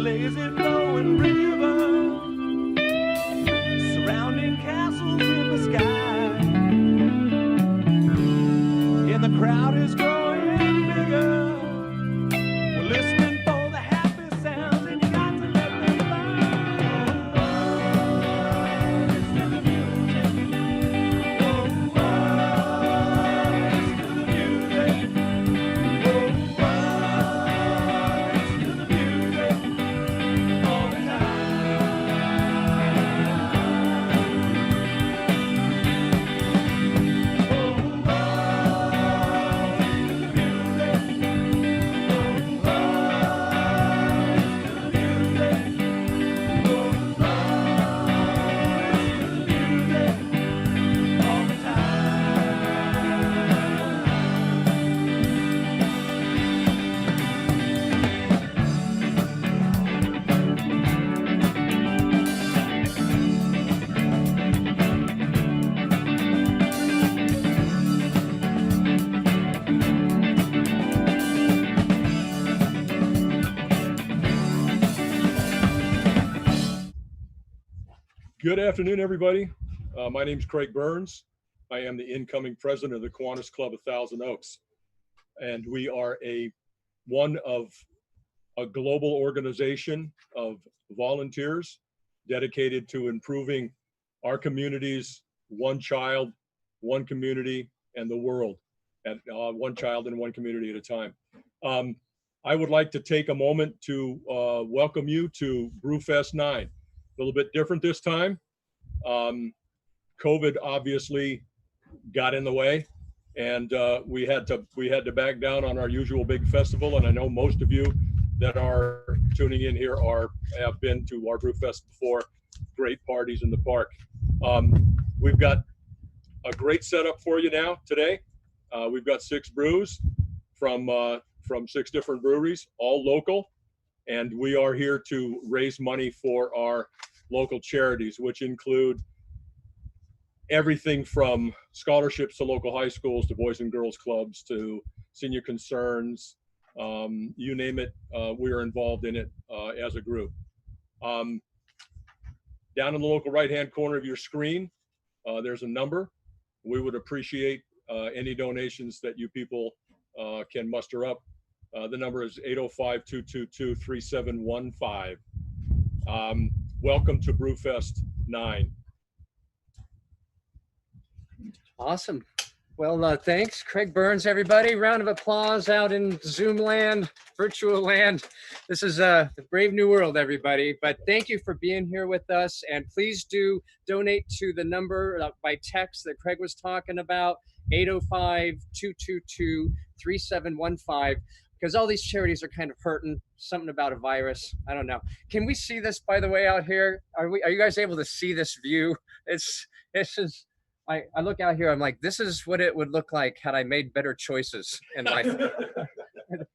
lazy flowing river, surrounding castles in the sky, and the crowd is growing bigger. We're listening for the happy sounds, and you got to let them fly. Listen to the music. Oh, listen to the music. Oh, listen to the music all the time. Good afternoon, everybody. My name is Craig Burns. I am the incoming president of the Kiwanis Club of Thousand Oaks. And we are one of a global organization of volunteers dedicated to improving our communities, one child, one community, and the world, at one child and one community at a time. I would like to take a moment to welcome you to BrewFest 9. A little bit different this time. COVID obviously got in the way, and we had to back down on our usual big festival. And I know most of you that are tuning in here have been to our BrewFest before. Great parties in the park. We've got a great setup for you now today. We've got 6 brews from 6 different breweries, all local, and we are here to raise money for our local charities, which include everything from scholarships to local high schools, to boys and girls clubs, to senior concerns, you name it, we are involved in it as a group. Down in the local right-hand corner of your screen, there's a number. We would appreciate any donations that you people can muster up. The number is 805-222-3715. Welcome to BrewFest 9. Awesome. Well, thanks, Craig Burns, everybody. Round of applause out in Zoom land, virtual land. This is the brave new world, everybody. But thank you for being here with us. And please do donate to the number by text that Craig was talking about, 805-222-3715. Because all these charities are kind of hurting. Something about a virus. I don't know. Can we see this, by the way, out here? Are you guys able to see this view? It's just, I look out here, I'm like, this is what it would look like had I made better choices in life.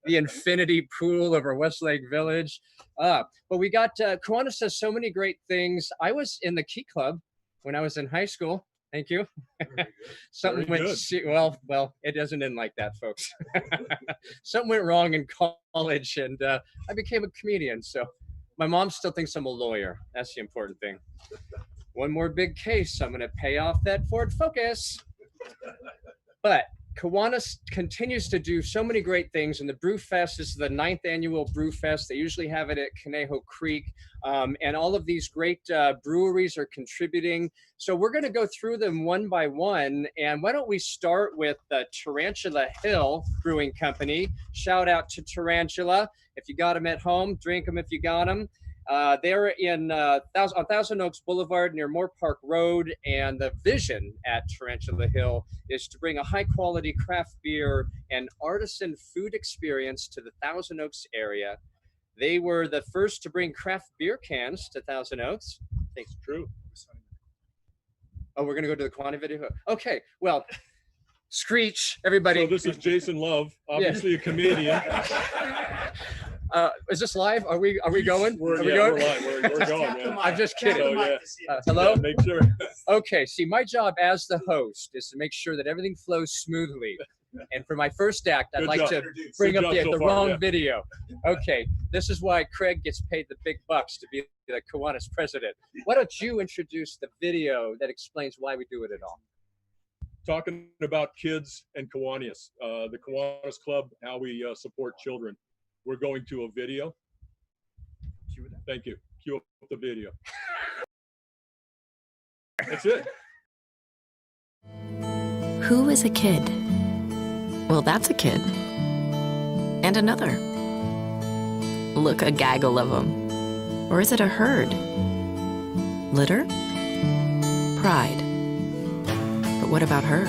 The infinity pool over Westlake Village. But we got, Kiwanis does so many great things. I was in the Key Club when I was in high school. Thank you. Something went, well, it doesn't end like that, folks. Something went wrong in college, and I became a comedian. So my mom still thinks I'm a lawyer. That's the important thing. One more big case. I'm going to pay off that Ford Focus. But Kiwanis continues to do so many great things, and the BrewFest is the 9th annual BrewFest. They usually have it at Conejo Creek, and all of these great breweries are contributing. So we're going to go through them one by one, and why don't we start with the Tarantula Hill Brewing Company. Shout out to Tarantula. If you got them at home, drink them if you got them. They're on Thousand Oaks Boulevard near Moore Park Road, and the vision at Tarantula Hill is to bring a high-quality craft beer and artisan food experience to the Thousand Oaks area. They were the first to bring craft beer cans to Thousand Oaks. I think it's true. Oh, we're going to go to the Kiwanis video? Okay, well, Screech, everybody. So this is Jason Love, obviously a comedian. Is this live? Are we going? We're live. We're going, man. I'm just kidding. So, yeah. Hello? Yeah, make sure. Okay, see, my job as the host is to make sure that everything flows smoothly. And for my first act, I'd Good like job. to Good bring up job the so far, wrong yeah. video. Okay, this is why Craig gets paid the big bucks to be the Kiwanis president. Why don't you introduce the video that explains why we do it at all? Talking about kids and Kiwanis, the Kiwanis Club, how we support children. We're going to a video. Thank you. Cue up the video. That's it. Who is a kid? Well, that's a kid. And another. Look, a gaggle of them. Or is it a herd? Litter? Pride. But what about her?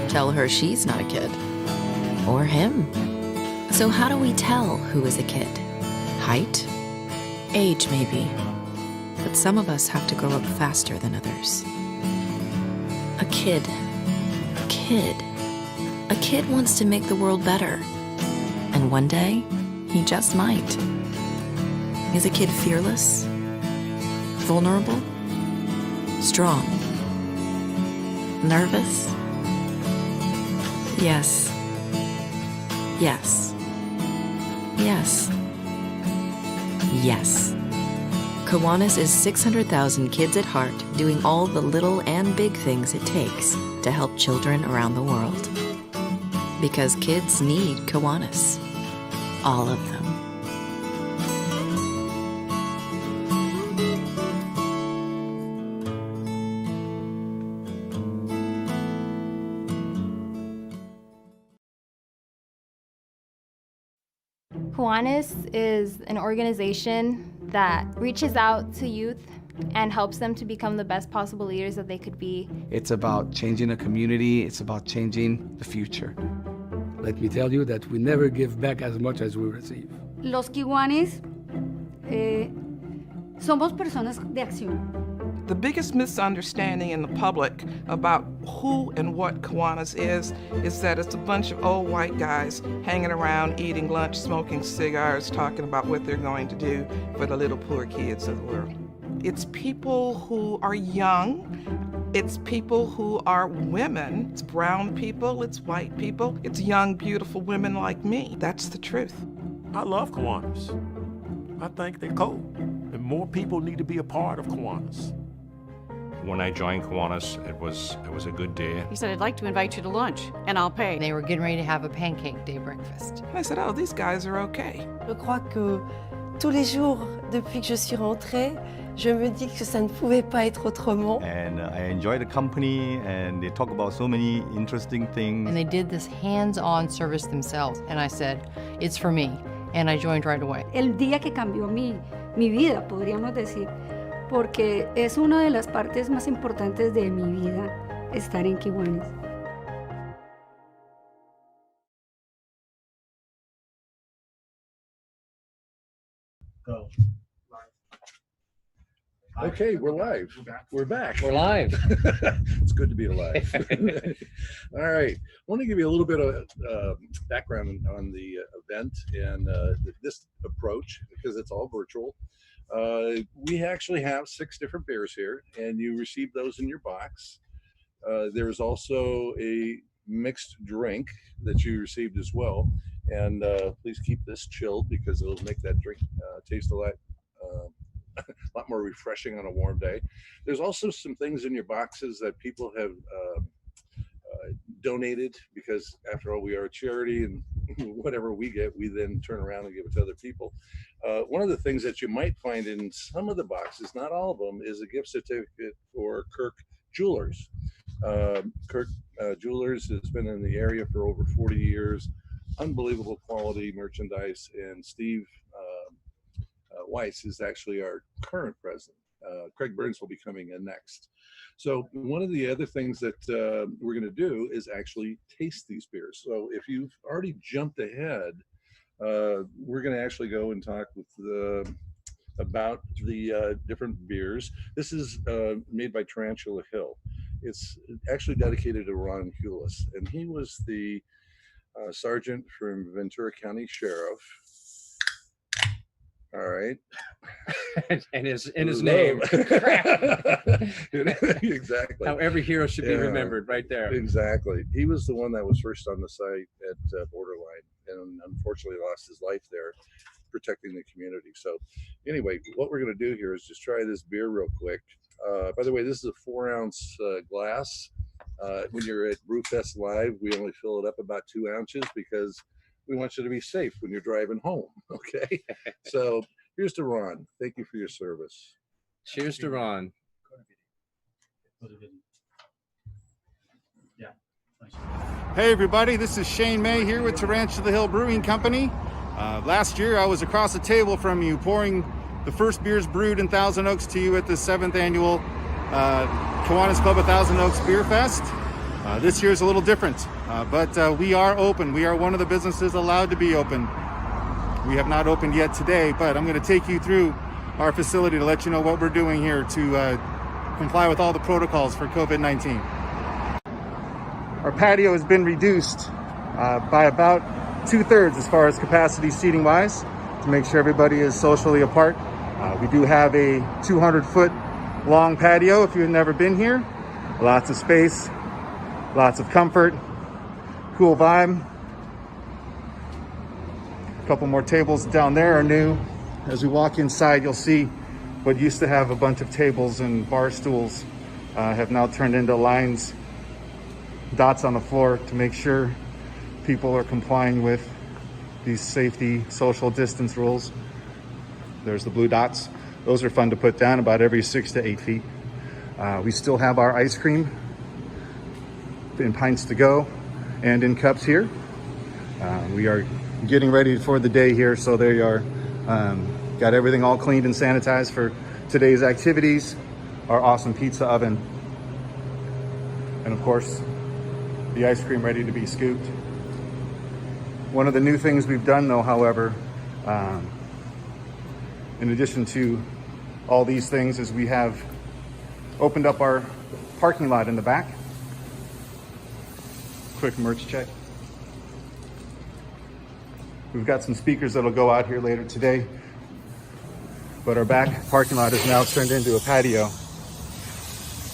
Tell her she's not a kid. Or him. So how do we tell who is a kid? Height? Age, maybe. But some of us have to grow up faster than others. A kid. A kid wants to make the world better. And one day, he just might. Is a kid fearless? Vulnerable? Strong? Nervous? Yes. Yes. Yes. Yes. Kiwanis is 600,000 kids at heart doing all the little and big things it takes to help children around the world. Because kids need Kiwanis. All of them. Kiwanis is an organization that reaches out to youth and helps them to become the best possible leaders that they could be. It's about changing a community. It's about changing the future. Let me tell you that we never give back as much as we receive. Los Kiwanis somos personas de acción. The biggest misunderstanding in the public about who and what Kiwanis is that it's a bunch of old white guys hanging around, eating lunch, smoking cigars, talking about what they're going to do for the little poor kids of the world. It's people who are young. It's people who are women. It's brown people. It's white people. It's young, beautiful women like me. That's the truth. I love Kiwanis. I think they're cool. And more people need to be a part of Kiwanis. When I joined Kiwanis, it was a good day. He said, I'd like to invite you to lunch, and I'll pay. They were getting ready to have a pancake day breakfast. And I said, oh, these guys are okay. Je crois que tous les jours, depuis que je suis rentrée, je me dis que ça ne pouvait pas être autrement. And I enjoy the company, and they talk about so many interesting things. And they did this hands-on service themselves. And I said, it's for me. And I joined right away. El día que cambió mi vida, podríamos decir, porque es una de las partes más importantes de mi vida, estar en Kiwanis. Okay, we're live. We're back. We're live. It's good to be alive. All right. I want to give you a little bit of background on the event and this approach, because it's all virtual. We actually have 6 different beers here, and you receive those in your box. There's also a mixed drink that you received as well. And please keep this chilled, because it'll make that drink taste a lot more refreshing on a warm day. There's also some things in your boxes that people have donated, because after all, we are a charity, and whatever we get, we then turn around and give it to other people. One of the things that you might find in some of the boxes, not all of them, is a gift certificate for Kirk Jewelers. Kirk Jewelers has been in the area for over 40 years. Unbelievable quality merchandise, and Steve Weiss is actually our current president. Craig Burns will be coming in next. So one of the other things that we're going to do is actually taste these beers. So if you've already jumped ahead, we're going to actually go and talk with about the different beers. This is made by Tarantula Hill. It's actually dedicated to Ron Hewlett, and he was the sergeant from Ventura County Sheriff. All right. and his name. Exactly. How every hero should be remembered, right there. Exactly. He was the one that was first on the site at Borderline, and unfortunately lost his life there, protecting the community. So, anyway, what we're going to do here is just try this beer real quick. By the way, this is a 4-ounce glass. When you're at BrewFest Live, we only fill it up about 2 ounces because we want you to be safe when you're driving home. Okay. So here's to Ron. Thank you for your service. Cheers to Ron. Hey everybody, this is Shane May here with Tarantula Hill Brewing Company. Last year I was across the table from you pouring the first beers brewed in Thousand Oaks to you at the 7th annual Kiwanis Club of Thousand Oaks Beer Fest. This year is a little different, but we are open. We are one of the businesses allowed to be open. We have not opened yet today, but I'm going to take you through our facility to let you know what we're doing here to comply with all the protocols for COVID-19. Our patio has been reduced by about 2/3 as far as capacity seating wise to make sure everybody is socially apart. We do have a 200-foot long patio if you've never been here. Lots of space, lots of comfort, cool vibe. A couple more tables down there are new. As we walk inside, you'll see what used to have a bunch of tables and bar stools have now turned into lines, dots on the floor to make sure people are complying with these safety social distance rules. There's the blue dots. Those are fun to put down about every 6 to 8 feet. We still have our ice cream in pints to go and in cups here. We are getting ready for the day here, so there you are. Got everything all cleaned and sanitized for today's activities. Our awesome pizza oven. And of course, the ice cream ready to be scooped. One of the new things we've done though, however, in addition to all these things, is we have opened up our parking lot in the back. Quick merch check. We've got some speakers that'll go out here later today, but our back parking lot is now turned into a patio.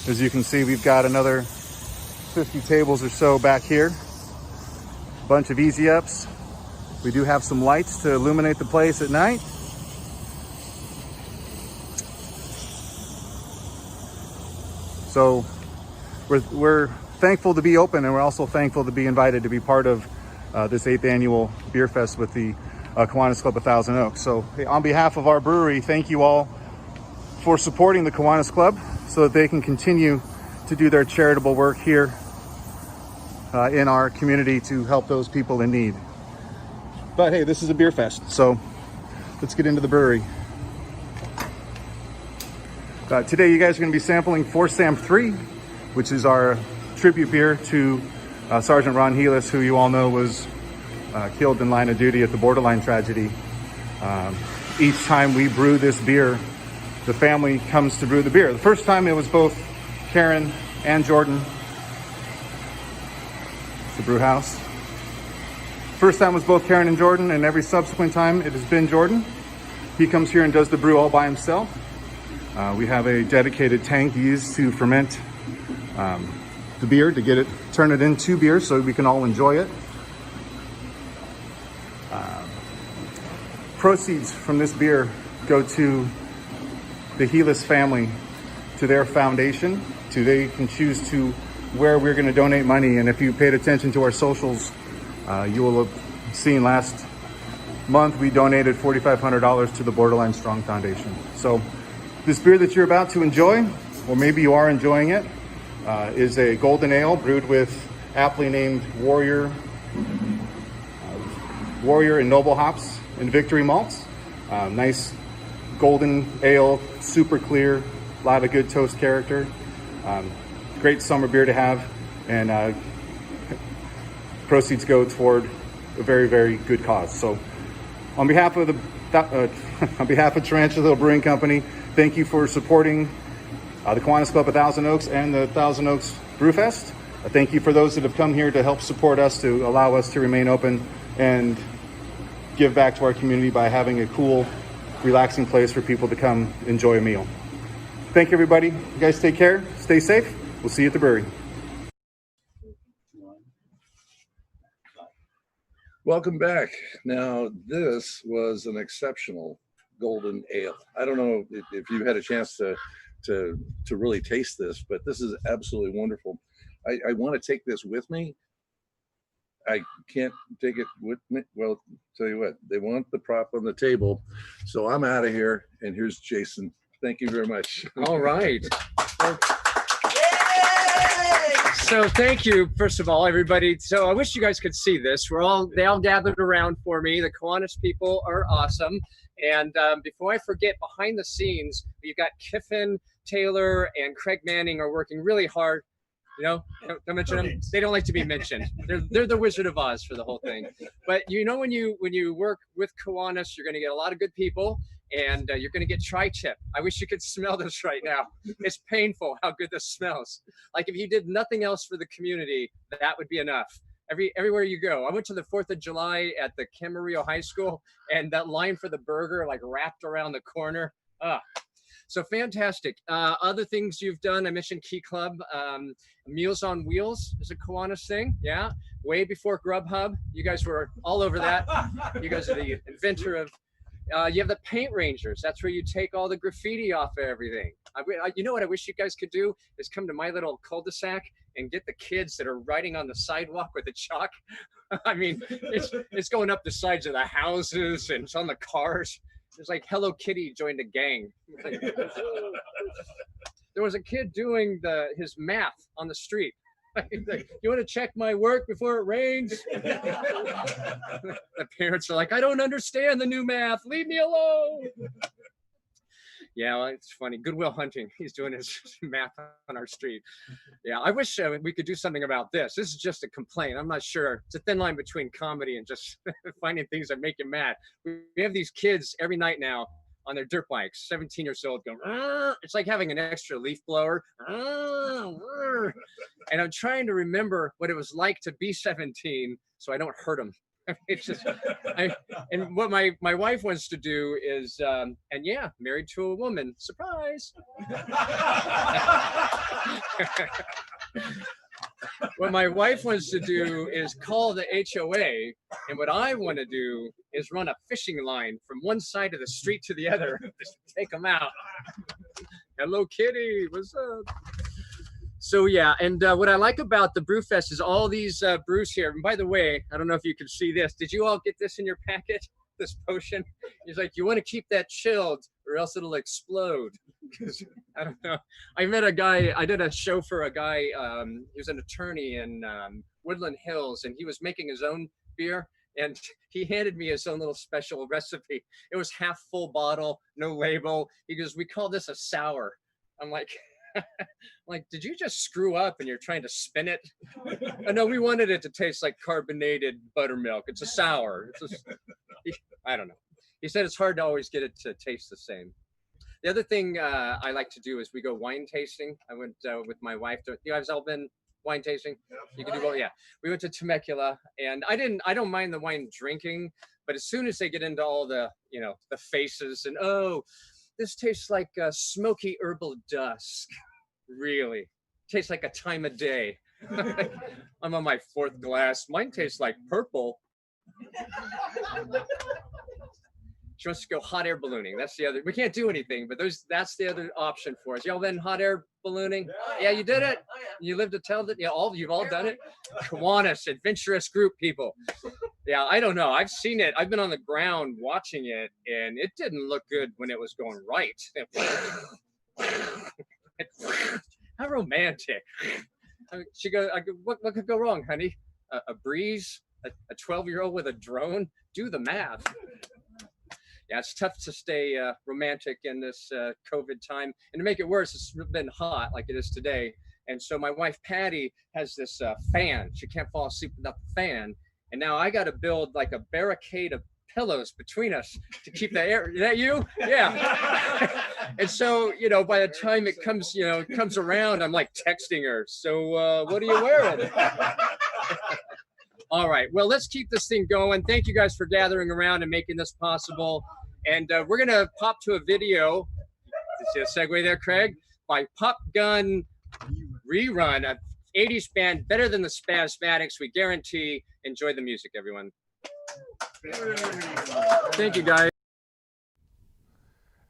As you can see, we've got another 50 tables or so back here. A bunch of easy ups. We do have some lights to illuminate the place at night. So we're thankful to be open, and we're also thankful to be invited to be part of this 8th annual Beer Fest with the Kiwanis Club of Thousand Oaks. So on behalf of our brewery, thank you all for supporting the Kiwanis Club so that they can continue to do their charitable work here in our community to help those people in need. But hey, this is a beer fest, so let's get into the brewery. Today you guys are going to be sampling 4 Sam 3, which is our tribute beer to Sergeant Ron Healis, who you all know was killed in line of duty at the Borderline tragedy. Each time we brew this beer, the family comes to brew the beer. The first time it was both Karen and Jordan. It's the brew house. First time was both Karen and Jordan, and every subsequent time it has been Jordan. He comes here and does the brew all by himself. We have a dedicated tank used to ferment the beer to turn it into beer so we can all enjoy it. Proceeds from this beer go to the Healis family, to their foundation. They can choose to where we're going to donate money. And if you paid attention to our socials, you will have seen last month we donated $4,500 to the Borderline Strong Foundation. So this beer that you're about to enjoy, or maybe you are enjoying it, is a golden ale brewed with aptly named Warrior and Noble hops and Victory malts. Nice golden ale, super clear, a lot of good toast character. Great summer beer to have, and proceeds go toward a very, very good cause. So on behalf of Tarantula Hill Brewing Company, thank you for supporting the Kiwanis Club of Thousand Oaks and the Thousand Oaks BrewFest. Thank you for those that have come here to help support us, to allow us to remain open and give back to our community by having a cool relaxing place for people to come enjoy a meal. Thank you, everybody. You guys take care. Stay safe. We'll see you at the brewery. Welcome back. Now, this was an exceptional golden ale. I don't know if you had a chance to really taste this, but this is absolutely wonderful. I want to take this with me. I can't take it with me. Well, tell you what, they want the prop on the table. So I'm out of here. And here's Jason. Thank you very much. All right. So thank you, first of all, everybody. So I wish you guys could see this. They all gathered around for me. The Kiwanis people are awesome. And before I forget, behind the scenes, you've got Kiffin, Taylor, and Craig Manning are working really hard. You know, don't mention them. They don't like to be mentioned. They're the Wizard of Oz for the whole thing. But you know, when you work with Kiwanis, you're going to get a lot of good people, and you're going to get tri-tip. I wish you could smell this right now. It's painful how good this smells. Like if you did nothing else for the community, that would be enough. Everywhere you go. I went to the 4th of July at the Camarillo High School, and that line for the burger like wrapped around the corner. So fantastic. Other things you've done, I mentioned Key Club. Meals on Wheels is a Kiwanis thing. Yeah, way before Grubhub. You guys were all over that. You guys are the inventor of. You have the Paint Rangers. That's where you take all the graffiti off of everything. You know what I wish you guys could do is come to my little cul-de-sac and get the kids that are writing on the sidewalk with the chalk. I mean, it's going up the sides of the houses and it's on the cars. It's like Hello Kitty joined a gang. There was a kid doing his math on the street. Like, you want to check my work before it rains? The parents are like, I don't understand the new math. Leave me alone. Yeah, well, it's funny. Goodwill Hunting. He's doing his math on our street. Yeah, I wish we could do something about this. This is just a complaint. I'm not sure. It's a thin line between comedy and just finding things that make you mad. We have these kids every night now on their dirt bikes, 17 years old, going, it's like having an extra leaf blower. And I'm trying to remember what it was like to be 17 so I don't hurt them. It's just, and what my wife wants to do is, and yeah, married to a woman, surprise. What my wife wants to do is call the HOA, and what I want to do is run a fishing line from one side of the street to the other, just take them out. Hello Kitty, what's up? So yeah, and what I like about the BrewFest is all these brews here. And by the way, I don't know if you can see this. Did you all get this in your packet? This potion? He's like, you want to keep that chilled or else it'll explode. I don't know. I met a guy, I did a show for a guy, he was an attorney in Woodland Hills, and he was making his own beer. And he handed me his own little special recipe. It was half full bottle, no label. He goes, we call this a sour. I'm like, did you just screw up and you're trying to spin it? Oh, no, we wanted it to taste like carbonated buttermilk. It's a sour. I don't know. He said it's hard to always get it to taste the same. The other thing I like to do is we go wine tasting. I went with my wife. You guys all been wine tasting? You can do both. Yeah, we went to Temecula, and I don't mind the wine drinking, but as soon as they get into all the the faces and this tastes like a smoky herbal dusk. Really tastes like a time of day. I'm on my 4th glass. Mine tastes like purple. She wants to go hot air ballooning. That's the other. We can't do anything, but that's the other option for us. Y'all been hot air ballooning? Yeah, you did it. You lived to tell that. Yeah, you've all done it. Kiwanis, adventurous group people. Yeah, I don't know. I've seen it. I've been on the ground watching it, and it didn't look good when it was going right. How romantic. She goes, what could go wrong, honey? A breeze? A 12-year-old with a drone? Do the math. Yeah, it's tough to stay romantic in this COVID time. And to make it worse, it's been hot like it is today. And so my wife, Patty, has this fan. She can't fall asleep without the fan. And now I got to build like a barricade of pillows between us to keep the air. Is that you? Yeah. And so, by the time it comes, comes around, I'm like texting her. So what are you wearing? All right. Well, let's keep this thing going. Thank you guys for gathering around and making this possible. And we're gonna pop to a video. See a segue there, Craig? By Pop Gun Rerun, a 80s band better than the Spasmatics. We guarantee. Enjoy the music, everyone. Thank you, guys.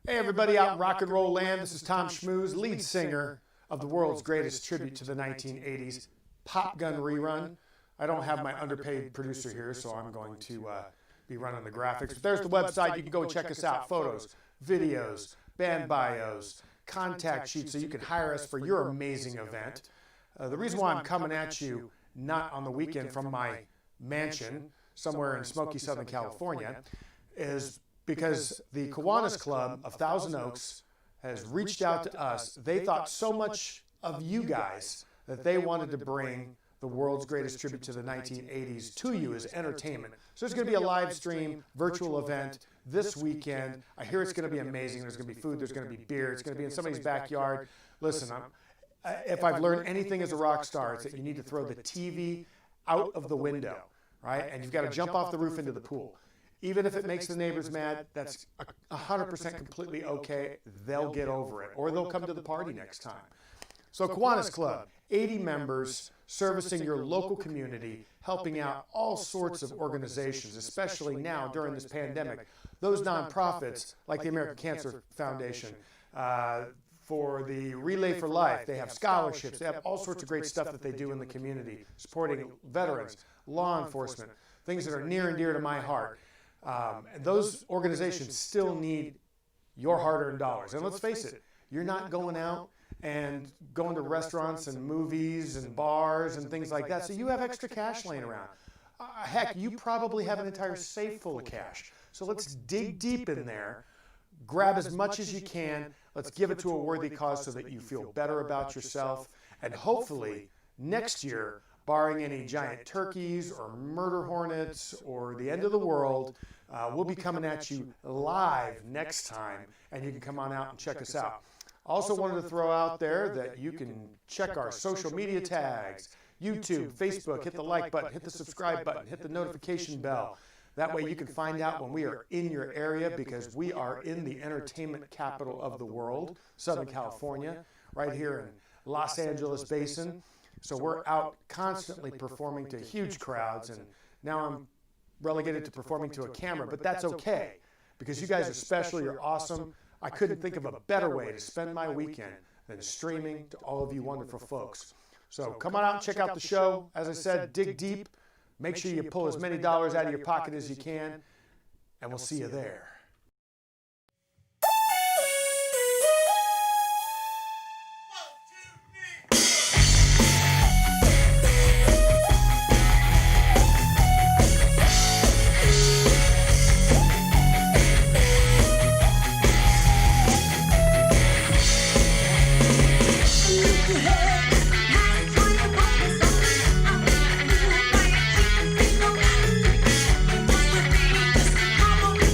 Hey everybody out in rock and roll land, this is Tom Schmooze, lead singer of the world's greatest tribute to the 1980s, Pop Gun Rerun. I don't have my underpaid producer here, so I'm going to be running the graphics. But there's the website, you can go and check us out. Photos, videos, band bios, contact sheets, so you can hire us for your amazing event. The reason why I'm coming at you not on the weekend from my mansion somewhere in smoky Southern California is because the Kiwanis Club of Thousand Oaks has reached out to us. They thought so much of you guys that they wanted to bring the world's greatest tribute to the 1980s to you as entertainment. So there's going to be a live stream, virtual event this weekend. I hear it's going to be amazing. There's going to be food, there's going to be beer, it's going to be in somebody's backyard. Listen, if I've learned anything as a rock star, it's that you need to throw the TV out of the window, right? And you've got to jump off the roof into the pool. Even if it makes the neighbors mad, that's 100% completely okay. They'll get over it, or they'll come to the party next time. So Kiwanis Club, 80 members servicing your local community, helping out all sorts of organizations, especially now during this pandemic. Those nonprofits, like the American Cancer Foundation, for the Relay for Life, they have scholarships, they have all sorts of great stuff that they do in the community, supporting veterans, law enforcement, things that are near and dear to my heart. And those organizations still need your hard-earned dollars. And let's face it, you're not going out and going to restaurants and movies and bars and things like that, so you have extra cash laying around. Heck, you probably have an entire safe full of cash. So let's dig deep in there, grab as much as you can, let's give it to a worthy cause so that you feel better about yourself, and hopefully next year, barring any giant turkeys or murder hornets or the end of the world, we'll be coming at you live next time, and you can come on out and check us out. Also wanted to throw out there that you can check our social media tags, YouTube, Facebook, hit the like button, hit the subscribe button, hit the notification bell. That way you can find out when we are in your area, because we are in the entertainment capital of the world, Southern California, right here in Los Angeles Basin. So we're out constantly performing to huge crowds, and now I'm relegated to performing to a camera, but that's okay, because you guys are special, you're awesome. I couldn't think of a better way to spend my weekend than streaming to all of you wonderful folks. So come on out and check out the show. As I said, dig deep. Make sure you pull as many dollars out of your pocket as you can, and we'll see you there.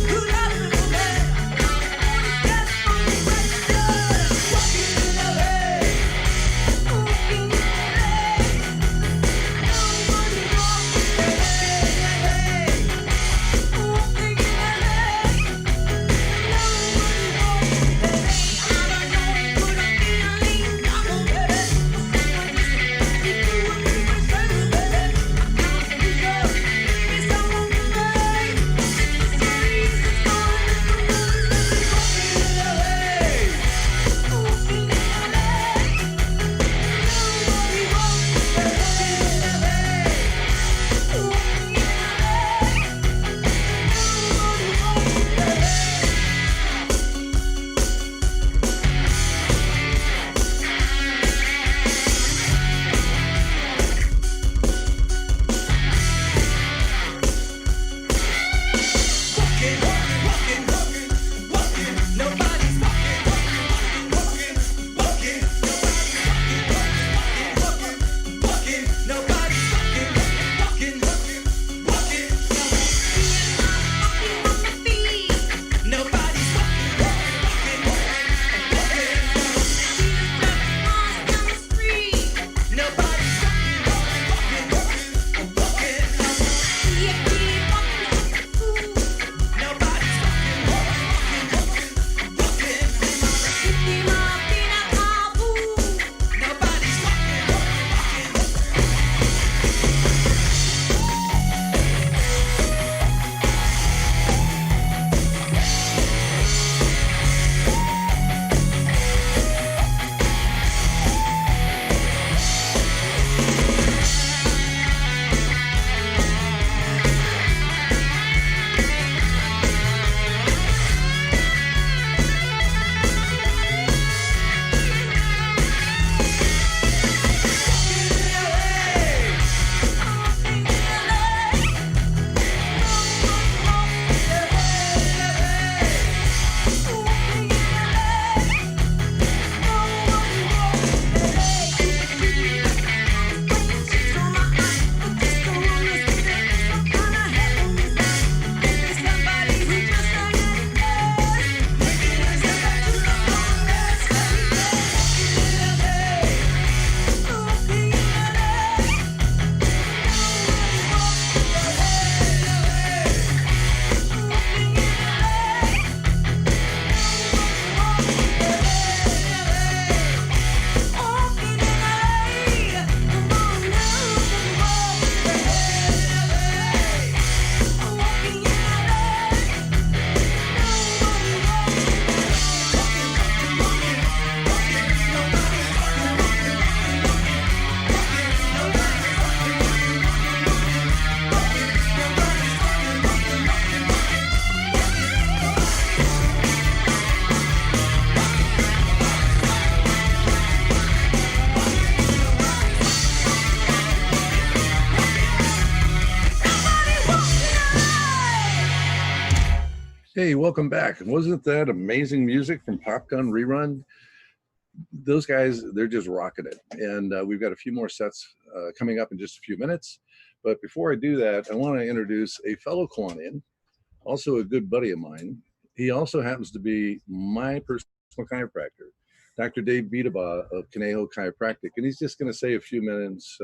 Who Hey, welcome back. Wasn't that amazing music from Pop Gun Rerun? Those guys, they're just rocking it. And we've got a few more sets coming up in just a few minutes. But before I do that, I want to introduce a fellow Kiwanian, also a good buddy of mine. He also happens to be my personal chiropractor, Dr. Dave Beataba of Conejo Chiropractic. And he's just going to say a few minutes.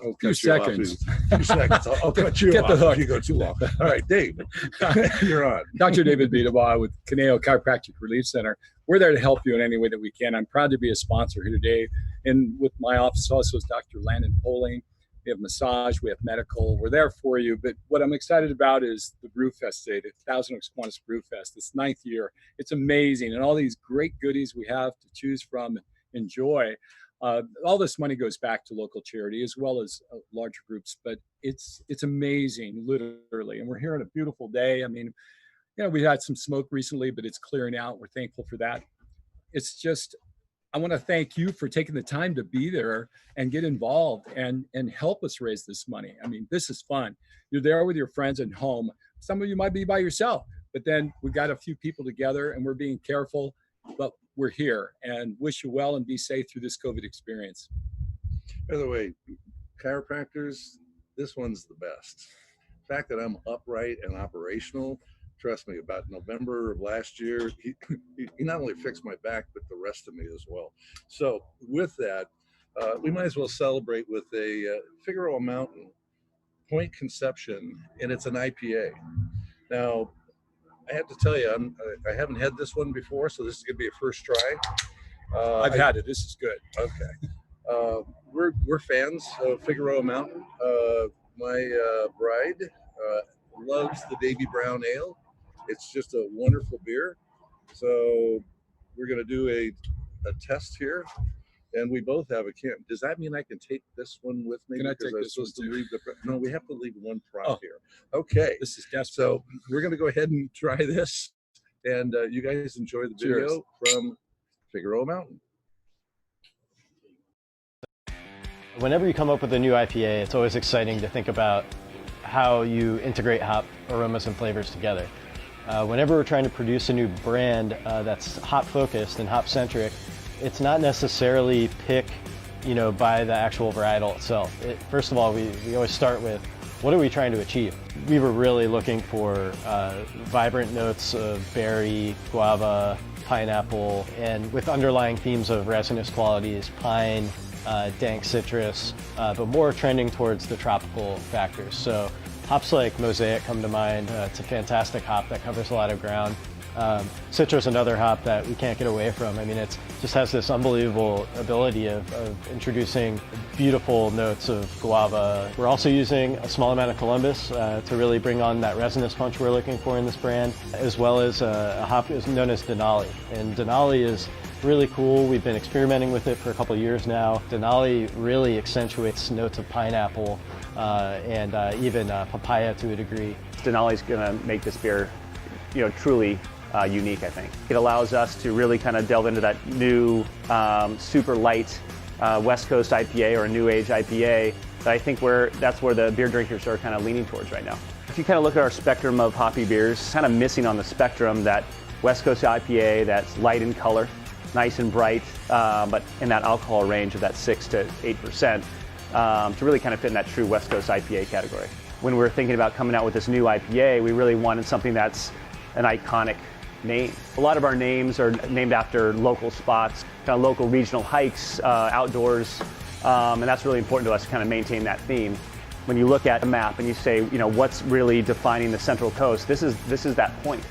I'll Few cut you off. seconds. Few seconds. I'll cut you Get off the hook. if you go too long. All right, Dave, you're on. Dr. David Beataba with Conejo Chiropractic Relief Center. We're there to help you in any way that we can. I'm proud to be a sponsor here today. And with my office also is Dr. Landon Poling. We have massage, we have medical. We're there for you. But what I'm excited about is the BrewFest today, the Thousand Oaks Kiwanis BrewFest, this 9th year. It's amazing. And all these great goodies we have to choose from and enjoy. All this money goes back to local charity as well as larger groups, but it's amazing, literally. And we're here on a beautiful day. I mean, you know, we had some smoke recently, but it's clearing out. We're thankful for that. It's just, I want to thank you for taking the time to be there and get involved and help us raise this money. I mean, this is fun. You're there with your friends at home. Some of you might be by yourself, but then we got a few people together and we're being careful, but we're here and wish you well and be safe through this COVID experience. By the way, chiropractors, this one's the best. The fact that I'm upright and operational, trust me, about November of last year, he not only fixed my back, but the rest of me as well. So with that, we might as well celebrate with a Figueroa Mountain Point Conception, and it's an IPA. Now, I have to tell you, I haven't had this one before, so this is gonna be a first try. I've had it, this is good. Okay. We're fans of Figueroa Mountain. My bride loves the Davy Brown Ale. It's just a wonderful beer. So we're gonna do a test here. And we both have a can. Does that mean I can take this one with me? Can I Because take I'm this one supposed to too? leave no, we have to leave one prop Oh. here. Okay. This is desperate. So we're going to go ahead and try this. And you guys enjoy the video from Figueroa Mountain. Whenever you come up with a new IPA, it's always exciting to think about how you integrate hop aromas and flavors together. Whenever we're trying to produce a new brand that's hop focused and hop centric, it's not necessarily pick, by the actual varietal itself. First of all, we always start with, what are we trying to achieve? We were really looking for vibrant notes of berry, guava, pineapple, and with underlying themes of resinous qualities, pine, dank citrus, but more trending towards the tropical factors. So hops like Mosaic come to mind. It's a fantastic hop that covers a lot of ground. Citra is another hop that we can't get away from. I mean, it just has this unbelievable ability of introducing beautiful notes of guava. We're also using a small amount of Columbus to really bring on that resinous punch we're looking for in this brand, as well as a hop known as Denali. And Denali is really cool. We've been experimenting with it for a couple of years now. Denali really accentuates notes of pineapple and even papaya to a degree. Denali's going to make this beer, truly unique, I think. It allows us to really kind of delve into that new, super light West Coast IPA or a new age IPA that I think that's where the beer drinkers are kind of leaning towards right now. If you kind of look at our spectrum of hoppy beers, kind of missing on the spectrum that West Coast IPA that's light in color, nice and bright, but in that alcohol range of that 6 to 8%, to really kind of fit in that true West Coast IPA category. When we were thinking about coming out with this new IPA, we really wanted something that's an iconic name. A lot of our names are named after local spots, kind of local regional hikes, outdoors, and that's really important to us to kind of maintain that theme. When you look at a map and you say, what's really defining the Central Coast, this is that point.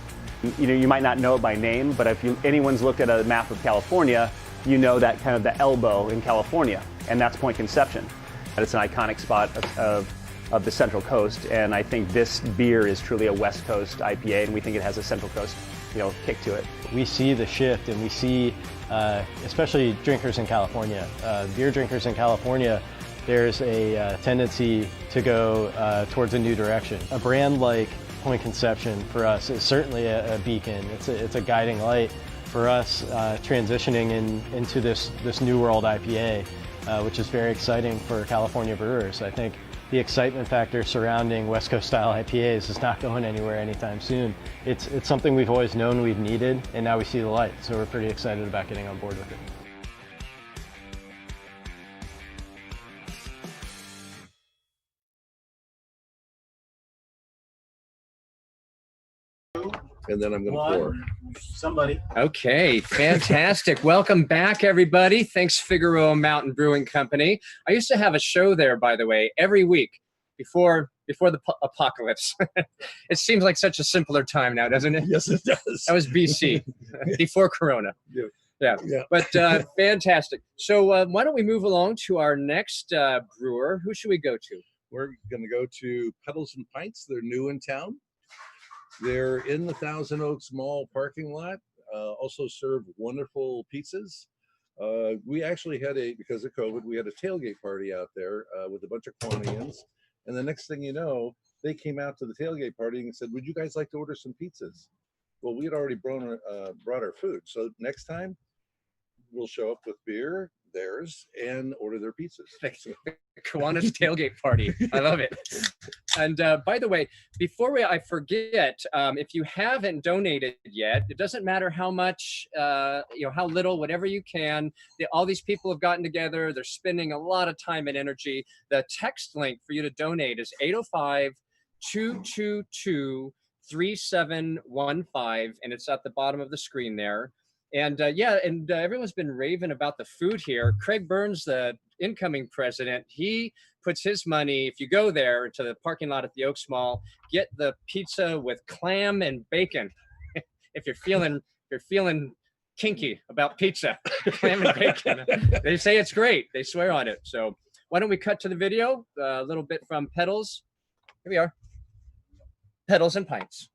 You might not know it by name, but if anyone's looked at a map of California, you know that kind of the elbow in California, and that's Point Conception. It's an iconic spot of the Central Coast, and I think this beer is truly a West Coast IPA, and we think it has a Central Coast, kick to it. We see the shift, and we see, especially drinkers in California, beer drinkers in California, there's a tendency to go towards a new direction. A brand like Point Conception for us is certainly a beacon. It's a guiding light for us transitioning into this new world IPA, which is very exciting for California brewers. I think the excitement factor surrounding West Coast style IPAs is not going anywhere anytime soon. It's something we've always known we've needed, and now we see the light, so we're pretty excited about getting on board with it. And then I'm going to pour. Somebody. Okay, fantastic. Welcome back, everybody. Thanks, Figueroa Mountain Brewing Company. I used to have a show there, by the way, every week before the apocalypse. It seems like such a simpler time now, doesn't it? Yes, it does. That was BC, before Corona. Yeah. But fantastic. So why don't we move along to our next brewer? Who should we go to? We're going to go to Pedals and Pints. They're new in town. They're in the Thousand Oaks Mall parking lot. Also serve wonderful pizzas. We actually had because of COVID, we had a tailgate party out there with a bunch of Quanians. And the next thing you know, they came out to the tailgate party and said, would you guys like to order some pizzas? Well, we had already brought our food. So next time we'll show up with beer, theirs, and order their pizzas. Kiwanis tailgate party. I love it. And by the way, before I forget, if you haven't donated yet, it doesn't matter how much, how little, whatever you can. All these people have gotten together. They're spending a lot of time and energy. The text link for you to donate is 805-222-3715, and it's at the bottom of the screen there. And everyone's been raving about the food here. Craig Burns, the incoming president, he puts his money, if you go there to the parking lot at the Oaks Mall, get the pizza with clam and bacon. If you're feeling kinky about pizza, clam and bacon. They say it's great. They swear on it. So why don't we cut to the video, a little bit from Pedals. Here we are. Pedals and Pints.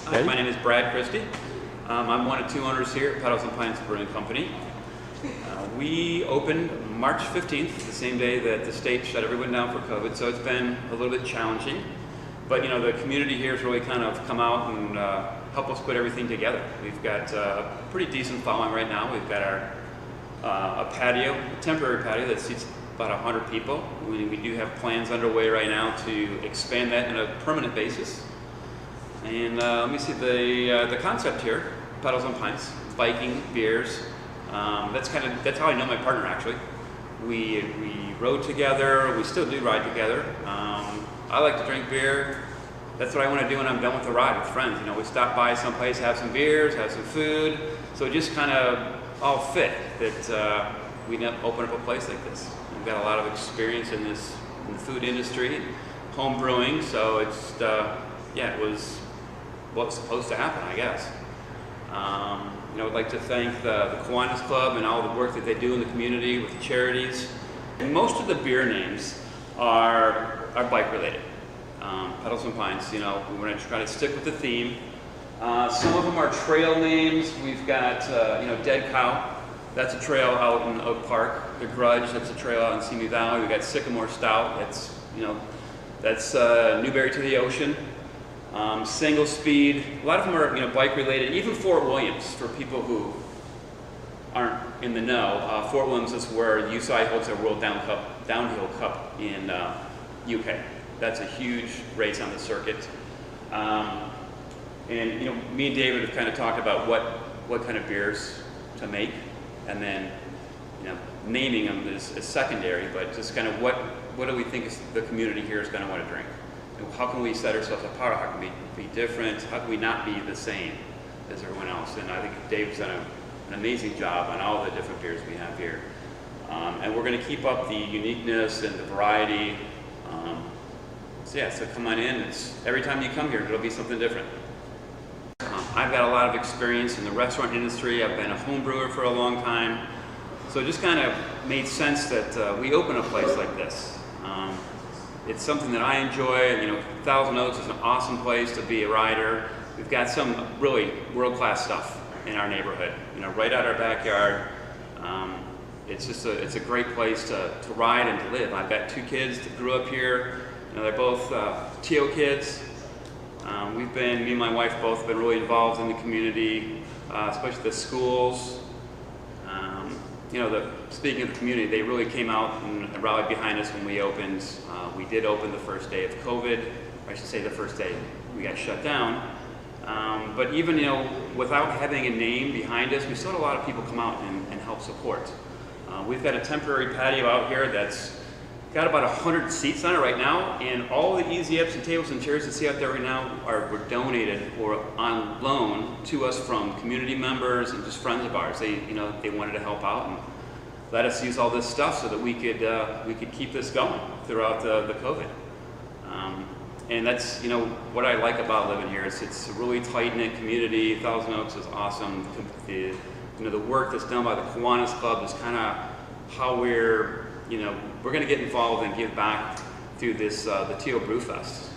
Hi, my name is Brad Christie. I'm one of two owners here at Pedals and Pints Brewing Company. We opened March 15th, the same day that the state shut everyone down for COVID, so it's been a little bit challenging. But the community here has really kind of come out and helped us put everything together. We've got a pretty decent following right now. We've got our a temporary patio that seats about 100 people. We do have plans underway right now to expand that on a permanent basis. And let me see the concept here: Pedals and Pints, biking, beers. That's how I know my partner. Actually, we rode together. We still do ride together. I like to drink beer. That's what I want to do when I'm done with the ride with friends. We stop by someplace, have some beers, have some food. So it just kind of all fit that we open up a place like this. We've got a lot of experience in the food industry, home brewing. So it's it was what's supposed to happen, I guess. I'd like to thank the Kiwanis Club and all the work that they do in the community with the charities. And most of the beer names are bike related. Pedals and Pints, we're going to try to stick with the theme. Some of them are trail names. We've got, Dead Cow. That's a trail out in Oak Park. The Grudge, that's a trail out in Simi Valley. We've got Sycamore Stout. That's Newberry to the Ocean. Single Speed. A lot of them are, bike related. Even Fort Williams, for people who aren't in the know. Fort Williams is where UCI holds their World Downhill Cup in UK. That's a huge race on the circuit. And me and David have kind of talked about what kind of beers to make, and then naming them is secondary, but just kind of what do we think the community here is going to want to drink? How can we set ourselves apart? How can we be different? How can we not be the same as everyone else? And I think Dave's done an amazing job on all the different beers we have here. And we're going to keep up the uniqueness and the variety. So come on in. Every time you come here, it'll be something different. I've got a lot of experience in the restaurant industry. I've been a home brewer for a long time. So it just kind of made sense that we open a place like this. It's something that I enjoy. Thousand Oaks is an awesome place to be a rider. We've got some really world-class stuff in our neighborhood, right out our backyard. It's a great place to ride and to live. I've got two kids that grew up here. They're both TO kids. Me and my wife both been really involved in the community, especially the schools. Speaking of the community, they really came out and rallied behind us when we opened. We did open the first day of COVID, or I should say the first day we got shut down. But even, without having a name behind us, we still had a lot of people come out and help support. We've got a temporary patio out here that's got about 100 seats on it right now, and all the easy ups and tables and chairs you see out there right now were donated or on loan to us from community members and just friends of ours. They wanted to help out and let us use all this stuff so that we could keep this going throughout the COVID. And that's what I like about living here. It's a really tight knit community. Thousand Oaks is awesome. The work that's done by the Kiwanis Club is kind of how we're going to get involved and give back through this the TO BrewFest.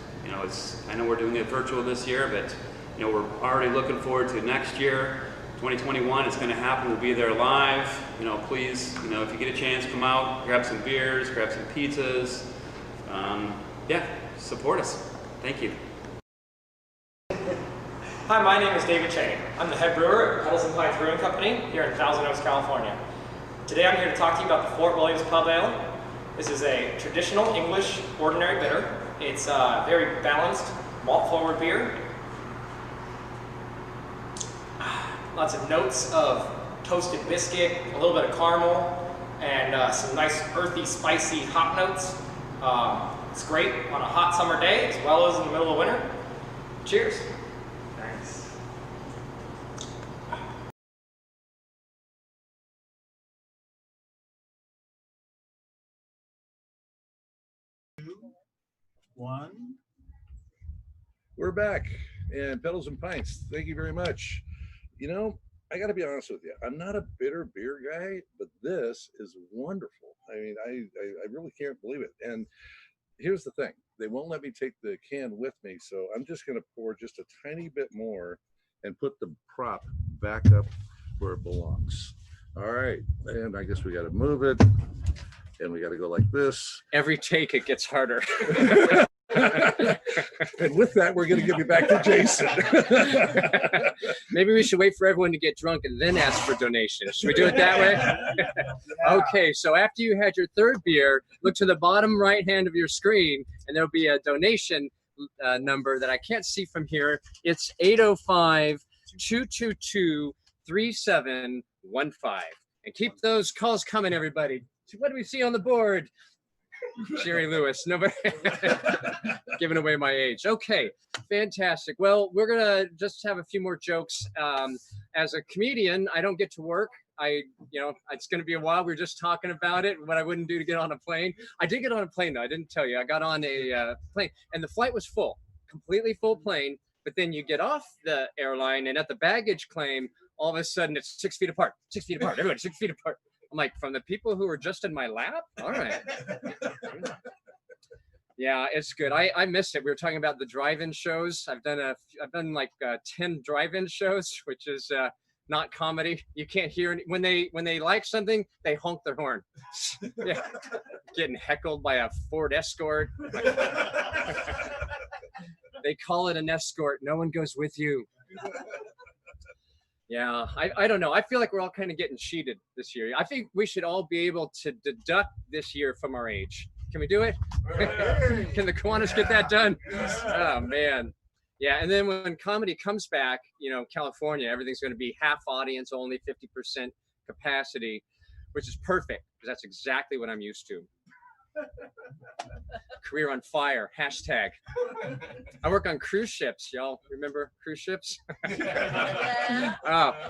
I know we're doing it virtual this year, but we're already looking forward to next year. 2021, it's going to happen. We'll be there live. Please, if you get a chance, come out, grab some beers, grab some pizzas. Support us. Thank you. Hi, my name is David Chang. I'm the head brewer at Petals and Pines Brewing Company here in Thousand Oaks, California. Today I'm here to talk to you about the Fort Williams Pub Ale. This is a traditional English ordinary bitter. It's a very balanced, malt-forward beer. Lots of notes of toasted biscuit, a little bit of caramel, and some nice earthy, spicy hop notes. It's great on a hot summer day as well as in the middle of winter. Cheers. Thanks. One. We're back, and Petals and Pints, thank you very much. I got to be honest with you. I'm not a bitter beer guy, but this is wonderful. I mean, I really can't believe it. And here's the thing. They won't let me take the can with me, so I'm just going to pour just a tiny bit more and put the prop back up where it belongs. All right, and I guess we got to move it, and we got to go like this. Every take, it gets harder. And with that, we're going to give you back to Jason. Maybe we should wait for everyone to get drunk and then ask for donations. Should we do it that way? Okay, so after you had your third beer, look to the bottom right hand of your screen, and there'll be a donation number that I can't see from here. It's 805-222-3715. And keep those calls coming, everybody. What do we see on the board? Jerry Lewis, nobody giving away my age. Okay, fantastic. Well, we're gonna just have a few more jokes. As a comedian, I don't get to work. It's gonna be a while. We were just talking about it, what I wouldn't do to get on a plane. I did get on a plane though, I didn't tell you. I got on a plane and the flight was full, completely full plane, but then you get off the airline and at the baggage claim, all of a sudden it's 6 feet apart, everybody 6 feet apart. I'm like, from the people who were just in my lap? All right. Yeah, it's good. I missed it. We were talking about the drive-in shows. I've done like 10 drive-in shows, which is not comedy. You can't hear when they like something, they honk their horn. Yeah. Getting heckled by a Ford Escort. They call it an escort. No one goes with you. Yeah, I don't know. I feel like we're all kind of getting cheated this year. I think we should all be able to deduct this year from our age. Can we do it? Can the Kiwanis get that done? Oh, man. Yeah, and then when comedy comes back, California, everything's going to be half audience, only 50% capacity, which is perfect because that's exactly what I'm used to. Career on fire, hashtag. I work on cruise ships. Y'all remember cruise ships?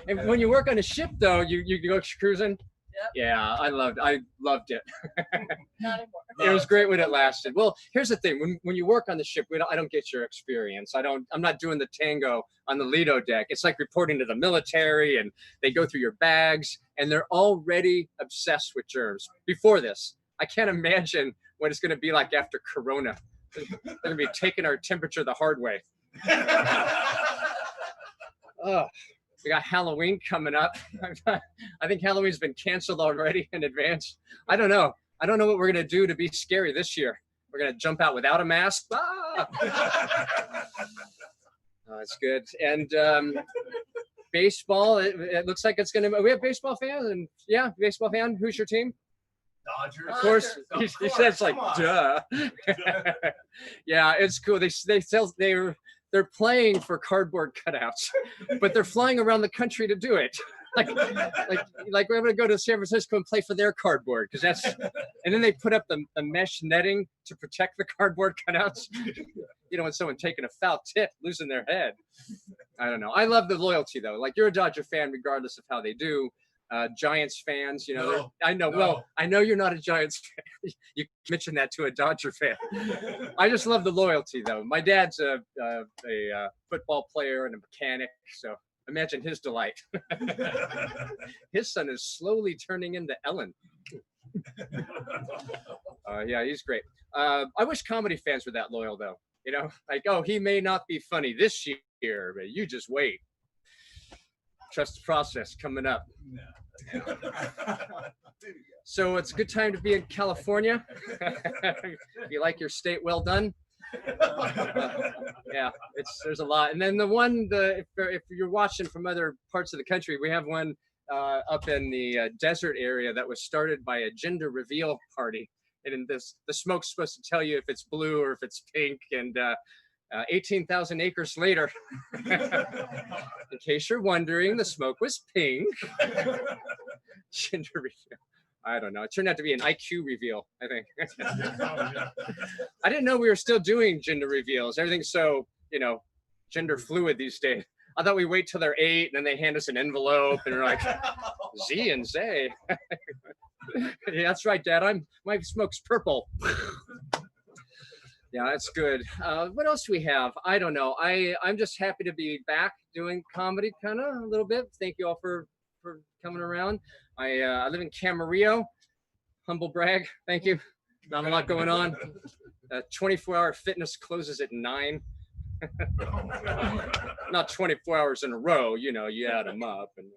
And when you work on a ship though, you go cruising. Yep. Yeah, I loved it. Not anymore. It was great when it lasted. Well, here's the thing: when you work on the ship, I don't get your experience. I'm not doing the tango on the Lido deck. It's like reporting to the military, and they go through your bags, and they're already obsessed with germs. Before this, I can't imagine what it's going to be like after Corona. They're going to be taking our temperature the hard way. Oh. We got Halloween coming up. I think Halloween's been canceled already in advance. I don't know. I don't know what we're going to do to be scary this year. We're going to jump out without a mask. Ah! That's good. And baseball, it looks like it's going to. We have baseball fans, and yeah, baseball fan. Who's your team? Dodgers. Of course, he says like, duh. Yeah, it's cool. They're playing for cardboard cutouts, but they're flying around the country to do it. like we're gonna go to San Francisco and play for their cardboard because that's, and then they put up the mesh netting to protect the cardboard cutouts. You know, when someone taking a foul tip, losing their head. I don't know. I love the loyalty though. Like you're a Dodger fan regardless of how they do. Giants fans, you know, I know. No. Well, I know you're not a Giants fan. You mentioned that to a Dodger fan. I just love the loyalty, though. My dad's a football player and a mechanic, so imagine his delight. His son is slowly turning into Ellen. Yeah, he's great. I wish comedy fans were that loyal, though. You know, like, oh, he may not be funny this year, but you just wait. Trust the process coming up. So it's a good time to be in California. You like your state well done? Yeah, there's a lot. And then if you're watching from other parts of the country, we have one up in the desert area that was started by a gender reveal party. And the smoke's supposed to tell you if it's blue or if it's pink. And 18,000 acres later, in case you're wondering, the smoke was pink. Gender reveal. I don't know. It turned out to be an IQ reveal, I think. I didn't know we were still doing gender reveals. Everything's so, you know, gender fluid these days. I thought we wait till they're 8 and then they hand us an envelope and they're like, Z and Zay. Yeah, that's right, Dad. My smoke's purple. Yeah, that's good. What else do we have? I don't know. I'm just happy to be back doing comedy kind of a little bit. Thank you all for coming around. I live in Camarillo. Humble brag. Thank you. Not a lot going on. 24-hour fitness closes at 9. Not 24 hours in a row. You know, you add them up. And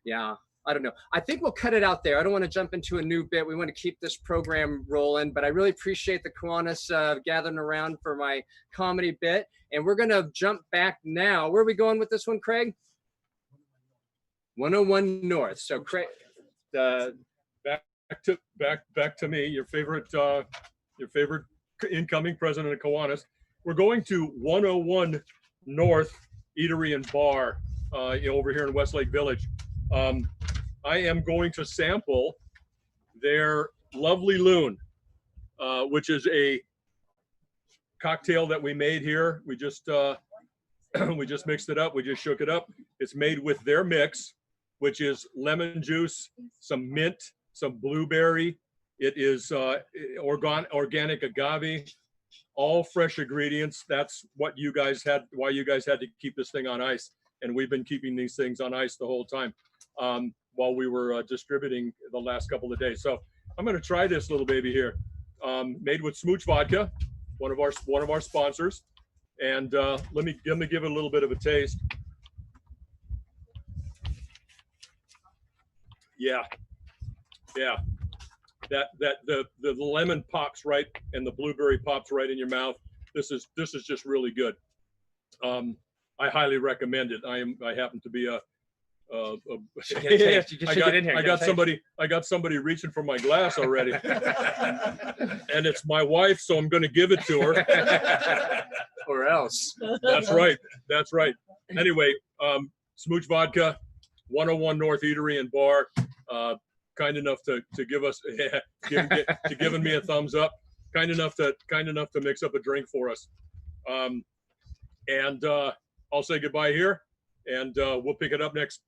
yeah. I don't know. I think we'll cut it out there. I don't want to jump into a new bit. We want to keep this program rolling, but I really appreciate the Kiwanis gathering around for my comedy bit. And we're going to jump back now. Where are we going with this one, Craig? 101 North. So Craig, back to me, your favorite incoming president of Kiwanis. We're going to 101 North Eatery and Bar over here in Westlake Village. I am going to sample their Lovely Loon, which is a cocktail that we made here. We just mixed it up. We just shook it up. It's made with their mix, which is lemon juice, some mint, some blueberry. It is organic agave, all fresh ingredients. That's what you guys had, why you guys had to keep this thing on ice. And we've been keeping these things on ice the whole time. While we were distributing the last couple of days. So I'm going to try this little baby here. Made with Smooch Vodka, one of our sponsors. And let me give it a little bit of a taste. Yeah. That the lemon pops right and the blueberry pops right in your mouth. This is just really good. I highly recommend it. I happen to be I got somebody reaching for my glass already. And it's my wife, so I'm going to give it to her. Or else. That's right. Anyway, Smooch Vodka, 101 North Eatery and Bar, kind enough to give us giving me a thumbs up. Kind enough to mix up a drink for us. And I'll say goodbye here, and we'll pick it up next.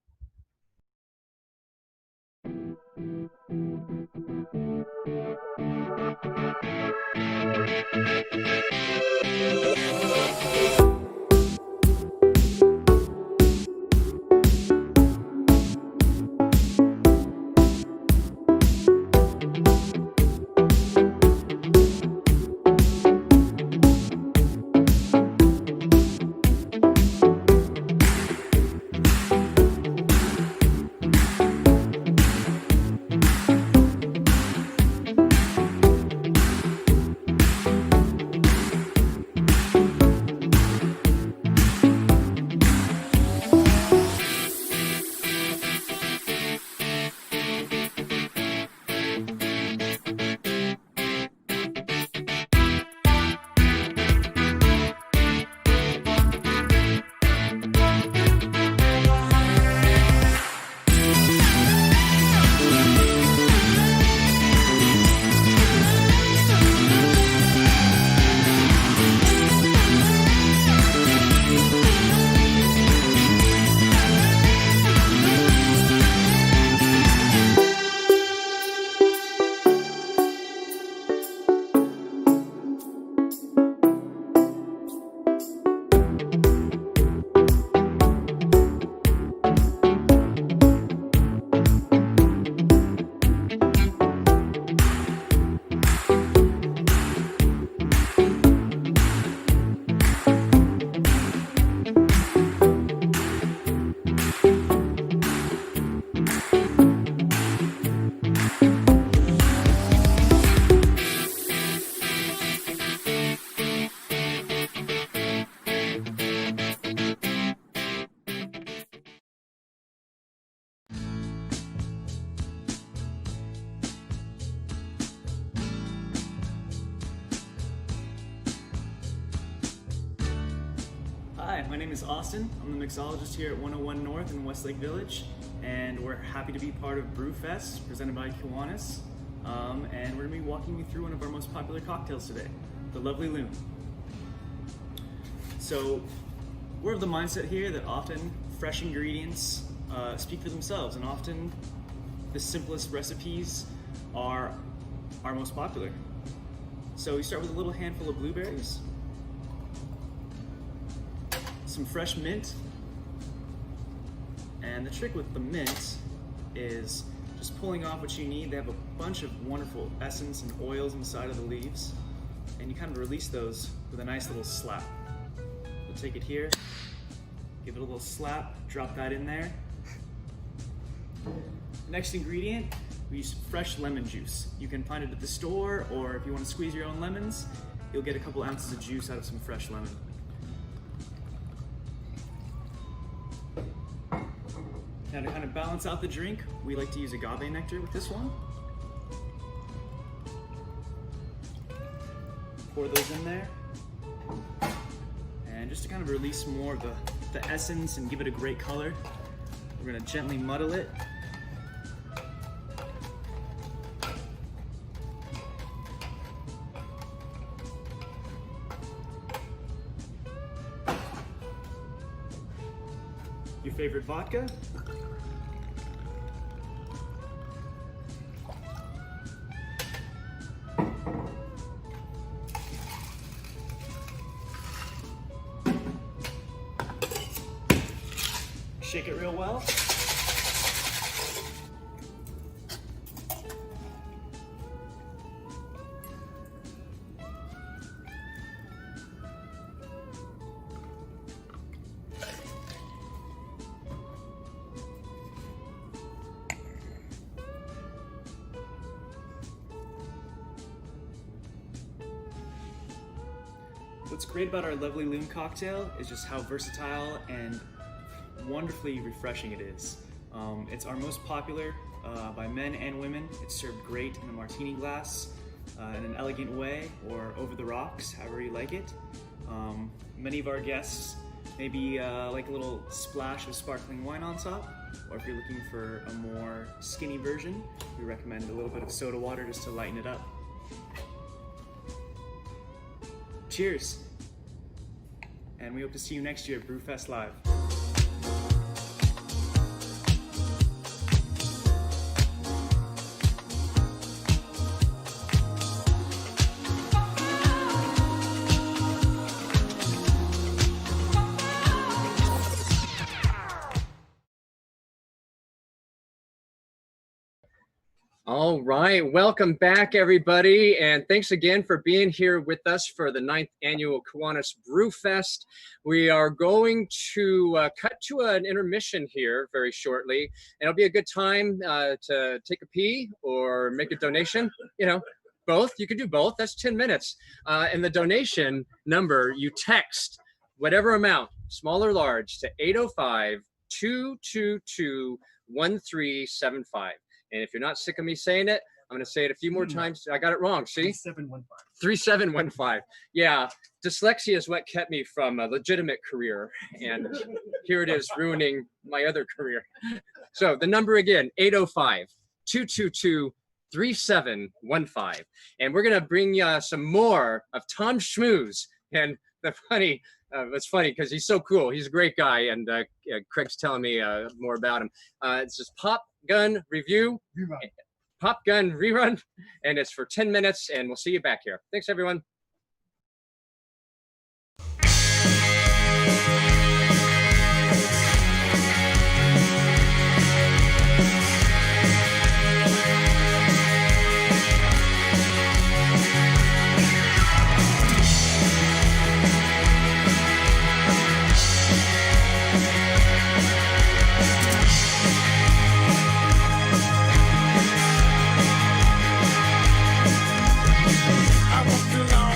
Hi, my name is Austin. I'm the mixologist here at 101 North in Westlake Village, and we're happy to be part of BrewFest, presented by Kiwanis. And we're going to be walking you through one of our most popular cocktails today, the Lovely Loon. So, we're of the mindset here that often fresh ingredients speak for themselves, and often the simplest recipes are our most popular. So we start with a little handful of blueberries, some fresh mint, and the trick with the mint is just pulling off what you need. They have a bunch of wonderful essence and oils inside of the leaves, and you kind of release those with a nice little slap. We'll take it here, give it a little slap, drop that in there. Next ingredient, we use fresh lemon juice. You can find it at the store, or if you want to squeeze your own lemons, you'll get a couple ounces of juice out of some fresh lemon. Now to kind of balance out the drink, we like to use agave nectar with this one. Pour those in there. And just to kind of release more of the essence and give it a great color, we're going to gently muddle it. Your favorite vodka. Shake it real well. What's great about our Lovely Loon cocktail is just how versatile and wonderfully refreshing it is. It's our most popular by men and women. It's served great in a martini glass, in an elegant way, or over the rocks, however you like it. Many of our guests maybe like a little splash of sparkling wine on top, or if you're looking for a more skinny version, we recommend a little bit of soda water just to lighten it up. Cheers! And we hope to see you next year at BrewFest Live. All right, welcome back, everybody, and thanks again for being here with us for the 9th annual Kiwanis BrewFest. We are going to cut to an intermission here very shortly, and it'll be a good time to take a pee or make a donation. You know, both. You could do both. That's 10 minutes. And the donation number, you text whatever amount, small or large, to 805-222-1375. And if you're not sick of me saying it, I'm going to say it a few more times. I got it wrong. See? 3715. 3715. Yeah. Dyslexia is what kept me from a legitimate career. And here it is ruining my other career. So the number again, 805-222-3715. And we're going to bring you some more of Tom Schmooze. And it's funny because he's so cool. He's a great guy. And Craig's telling me more about him. It's just Pop Gun Review, Pop Gun Rerun, and it's for 10 minutes, and we'll see you back here. Thanks, everyone. I walked along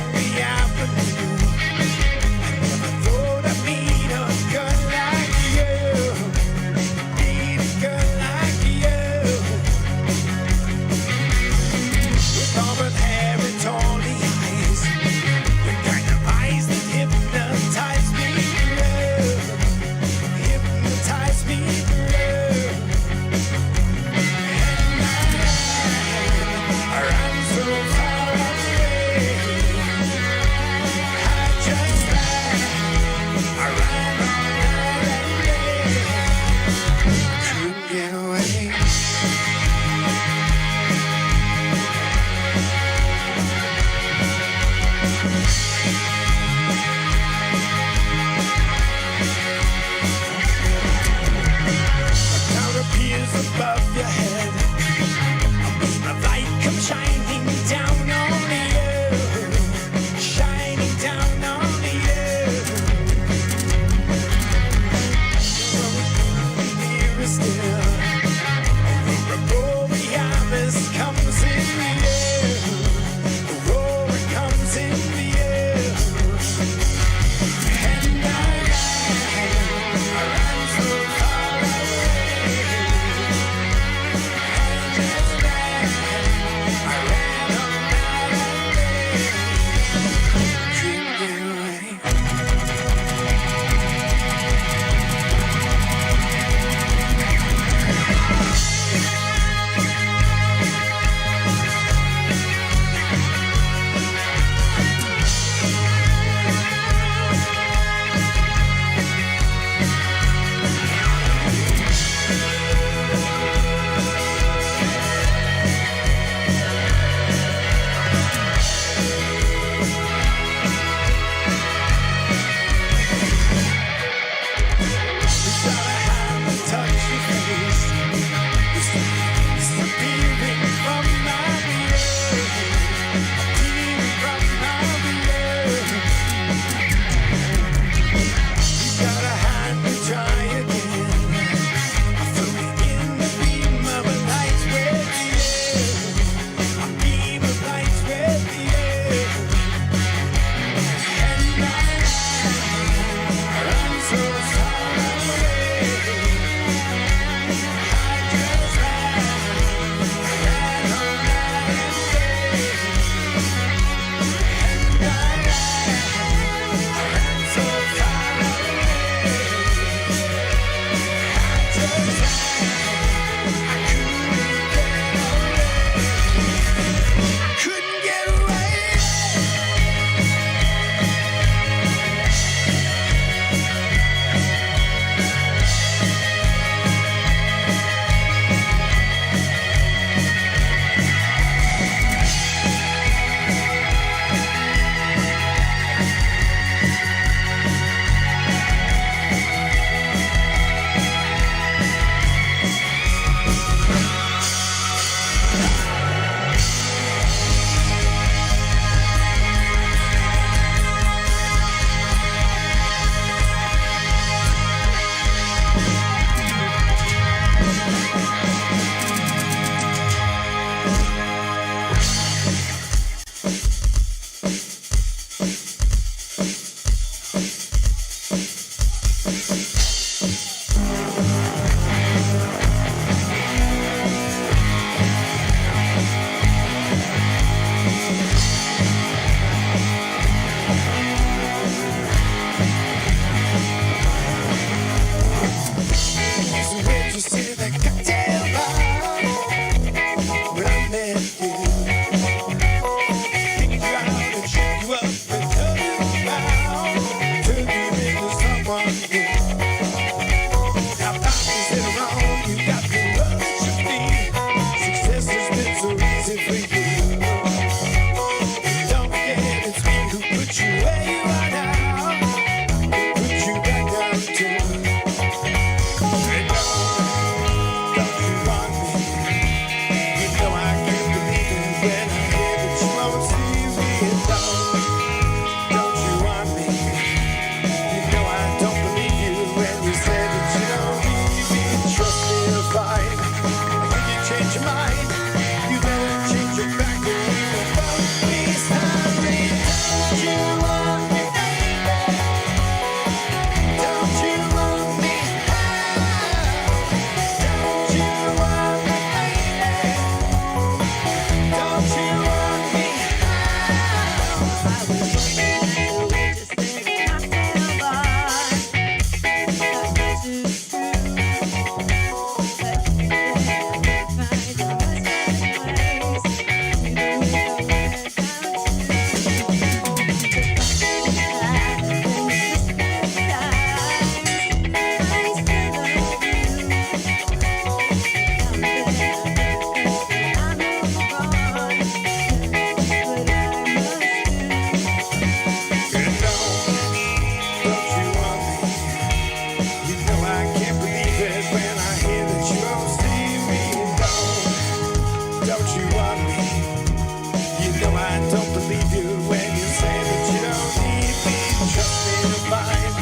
No, I don't believe you when you say that you don't need me. Trust me to find,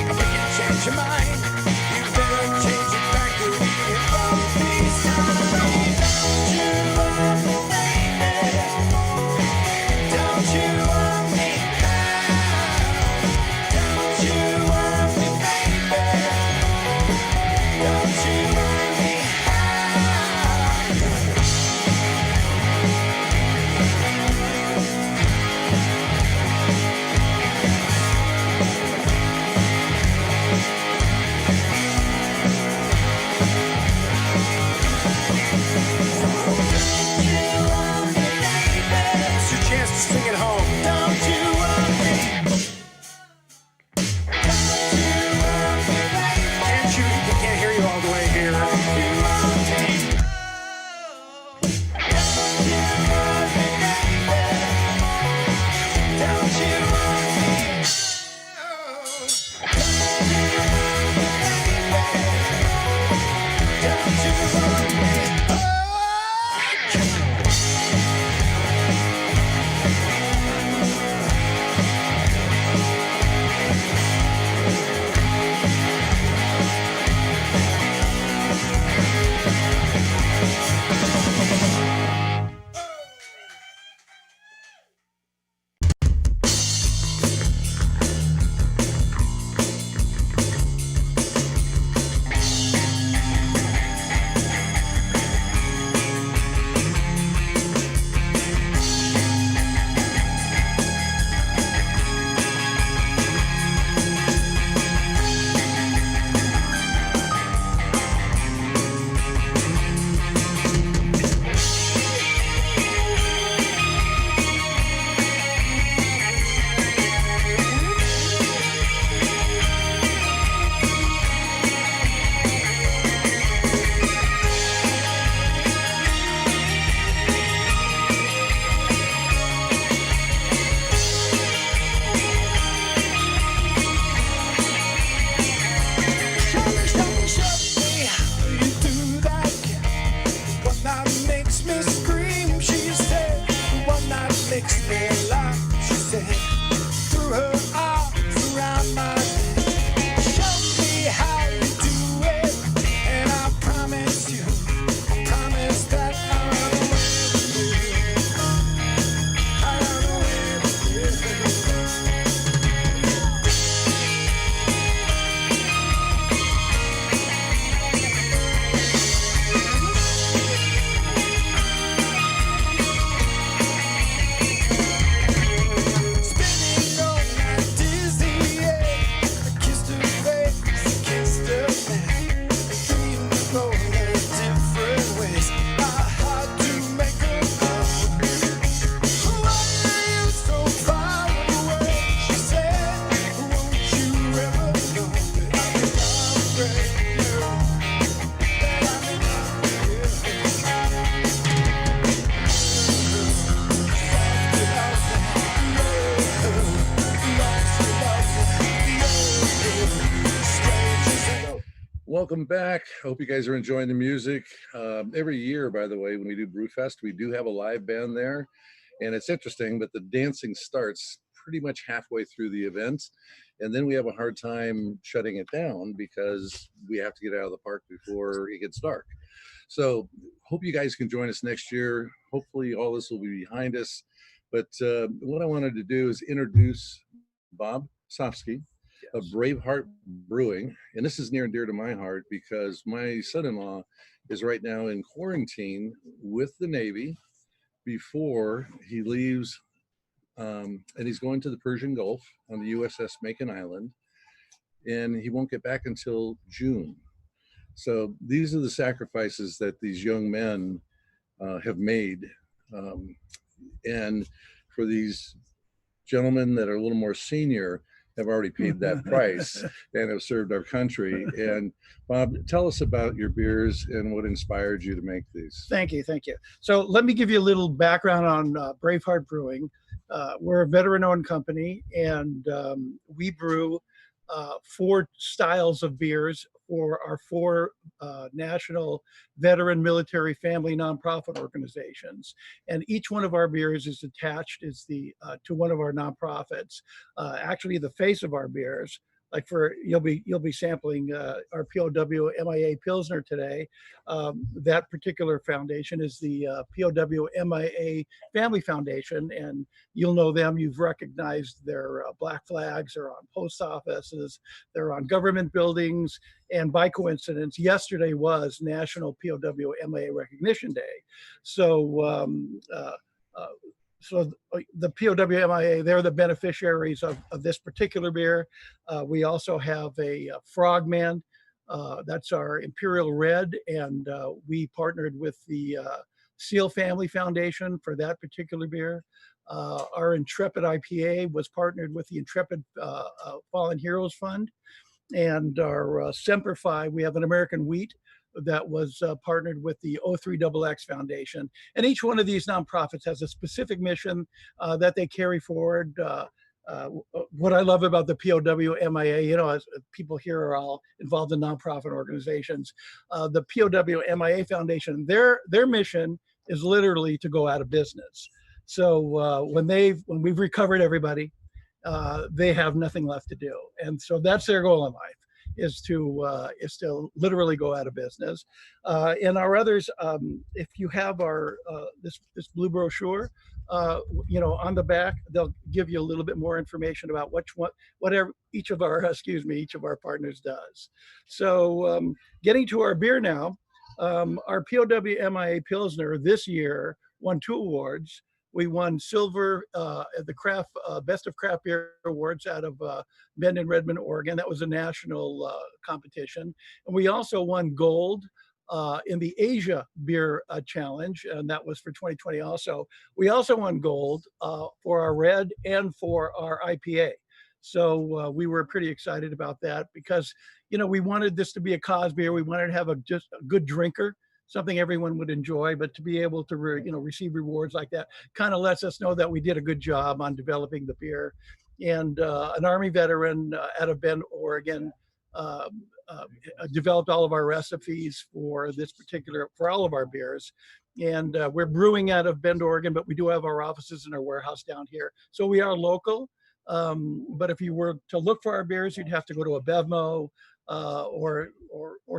we can change your mind. You better change it back to me all these times. Don't you want me, baby? Don't you want me now? Don't you want me, baby? Don't you want me It's your chance to sing it home. Don't you want me? Don't you want me, baby? Can't you? We can't hear you all the way here. Don't you want me? Don't you want me, baby? Don't you want me? Don't you want me? Welcome back. Hope you guys are enjoying the music. Every year, by the way, when we do BrewFest, we do have a live band there. And it's interesting, but the dancing starts pretty much halfway through the event. And then we have a hard time shutting it down because we have to get out of the park before it gets dark. So hope you guys can join us next year. Hopefully all this will be behind us. But what I wanted to do is introduce Bob Sofsky of Braveheart Brewing. And this is near and dear to my heart because my son-in-law is right now in quarantine with the Navy before he leaves. And he's going to the Persian Gulf on the USS Macon Island. And he won't get back until June. So these are the sacrifices that these young men have made. And for these gentlemen that are a little more senior, have already paid that price and have served our country. And Bob, tell us about your beers and what inspired you to make these. Thank you, thank you. So let me give you a little background on Braveheart Brewing. We're a veteran-owned company, and we brew 4 styles of beers for our 4 national veteran military family nonprofit organizations. And each one of our beers is attached to one of our nonprofits. Actually, the face of our beers, like you'll be sampling our POW MIA Pilsner today. That particular foundation is the POW MIA Family Foundation, and you'll know them. You've recognized their black flags. They're on post offices. They're on government buildings. And by coincidence, yesterday was National POW MIA Recognition Day. So the POW MIA, they're the beneficiaries of this particular beer. We also have a Frogman, that's our Imperial Red, and we partnered with the Seal Family Foundation for that particular beer. Our Intrepid IPA was partnered with the Intrepid Fallen Heroes Fund. And our Semper Fi, we have an American Wheat that was partnered with the O3XX Foundation. And each one of these nonprofits has a specific mission that they carry forward. What I love about the POW MIA, as people here are all involved in nonprofit organizations, the POW MIA Foundation, their mission is literally to go out of business. So when we've recovered everybody, they have nothing left to do. And so that's their goal in life, is to literally go out of business. And our others, if you have our this blue brochure, on the back, they'll give you a little bit more information about whatever each of our partners does. So getting to our beer now, our POW MIA Pilsner this year won 2 awards. We won silver at the Best of Craft Beer Awards out of Bend and Redmond, Oregon. That was a national competition. And we also won gold in the Asia Beer Challenge, and that was for 2020 also. We also won gold for our red and for our IPA. So we were pretty excited about that because, we wanted this to be a cause beer. We wanted to have just a good drinker, something everyone would enjoy, but to be able to receive rewards like that kind of lets us know that we did a good job on developing the beer. And an Army veteran out of Bend, Oregon, developed all of our recipes for all of our beers. And we're brewing out of Bend, Oregon, but we do have our offices and our warehouse down here. So we are local. But if you were to look for our beers, you'd have to go to a Bevmo, or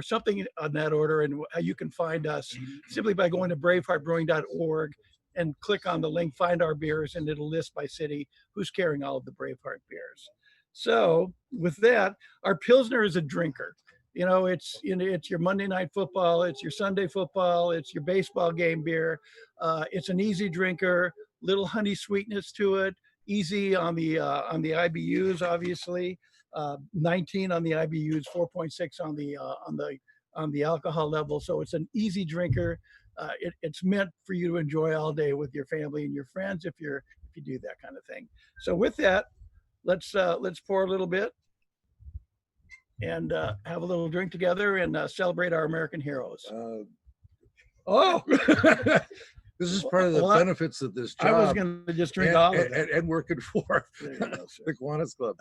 something on that order, and you can find us simply by going to braveheartbrewing.org and click on the link, find our beers, and it'll list by city who's carrying all of the Braveheart beers. So with that, our Pilsner is a drinker. It's your Monday night football, it's your Sunday football, it's your baseball game beer. It's an easy drinker, little honey sweetness to it, easy on the IBUs, obviously. 19 on the IBUs, 4.6 on the alcohol level. So it's an easy drinker. It's meant for you to enjoy all day with your family and your friends if you do that kind of thing. So with that, let's pour a little bit and have a little drink together and celebrate our American heroes. This is part of the benefits of this job. I was going to just drink all of it. And working for the Kiwanis Club.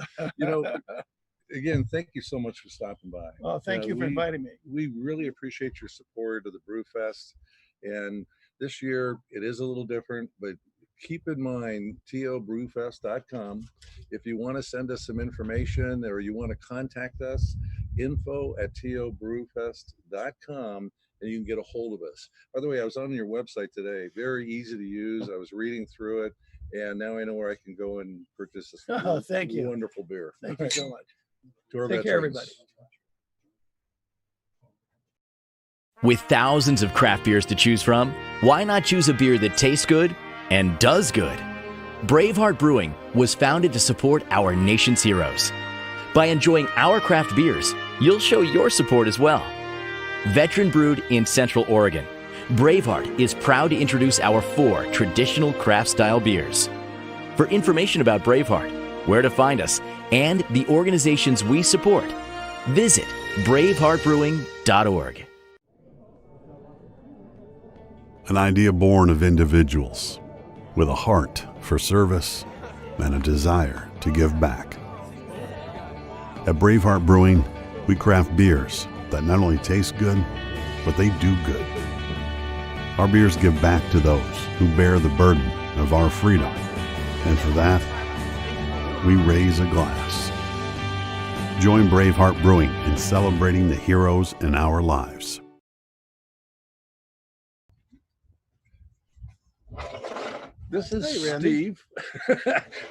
Again, thank you so much for stopping by. Oh, thank you for inviting me. We really appreciate your support of the BrewFest. And this year, it is a little different, but keep in mind, tobrewfest.com. If you want to send us some information or you want to contact us, info@tobrewfest.com. and you can get a hold of us. By the way, I was on your website today. Very easy to use. I was reading through it, and now I know where I can go and purchase this thank you. Wonderful beer. Thank you so much. Take care, everybody. With thousands of craft beers to choose from, why not choose a beer that tastes good and does good? Braveheart Brewing was founded to support our nation's heroes. By enjoying our craft beers, you'll show your support as well. Veteran brewed in Central Oregon, Braveheart is proud to introduce our 4 traditional craft-style beers. For information about Braveheart, where to find us, and the organizations we support, visit braveheartbrewing.org. An idea born of individuals with a heart for service and a desire to give back. At Braveheart Brewing, we craft beers that not only taste good, but they do good. Our beers give back to those who bear the burden of our freedom, and for that, we raise a glass. Join Braveheart Brewing in celebrating the heroes in our lives. This is Hey, Randy.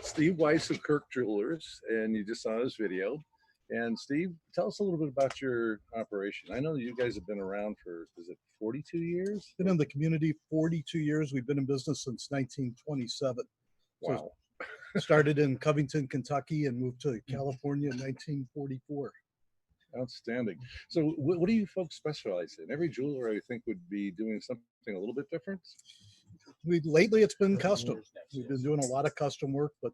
Steve Weiss of Kirk Jewelers, and you just saw his video. And Steve, tell us a little bit about your operation. I know that you guys have been around for, is it 42 years? Been in the community 42 years. We've been in business since 1927. Wow. So started in Covington, Kentucky, and moved to California in 1944. Outstanding. So what do you folks specialize in? Every jeweler, I think, would be doing something a little bit different. Lately it's been custom. We've been doing a lot of custom work, but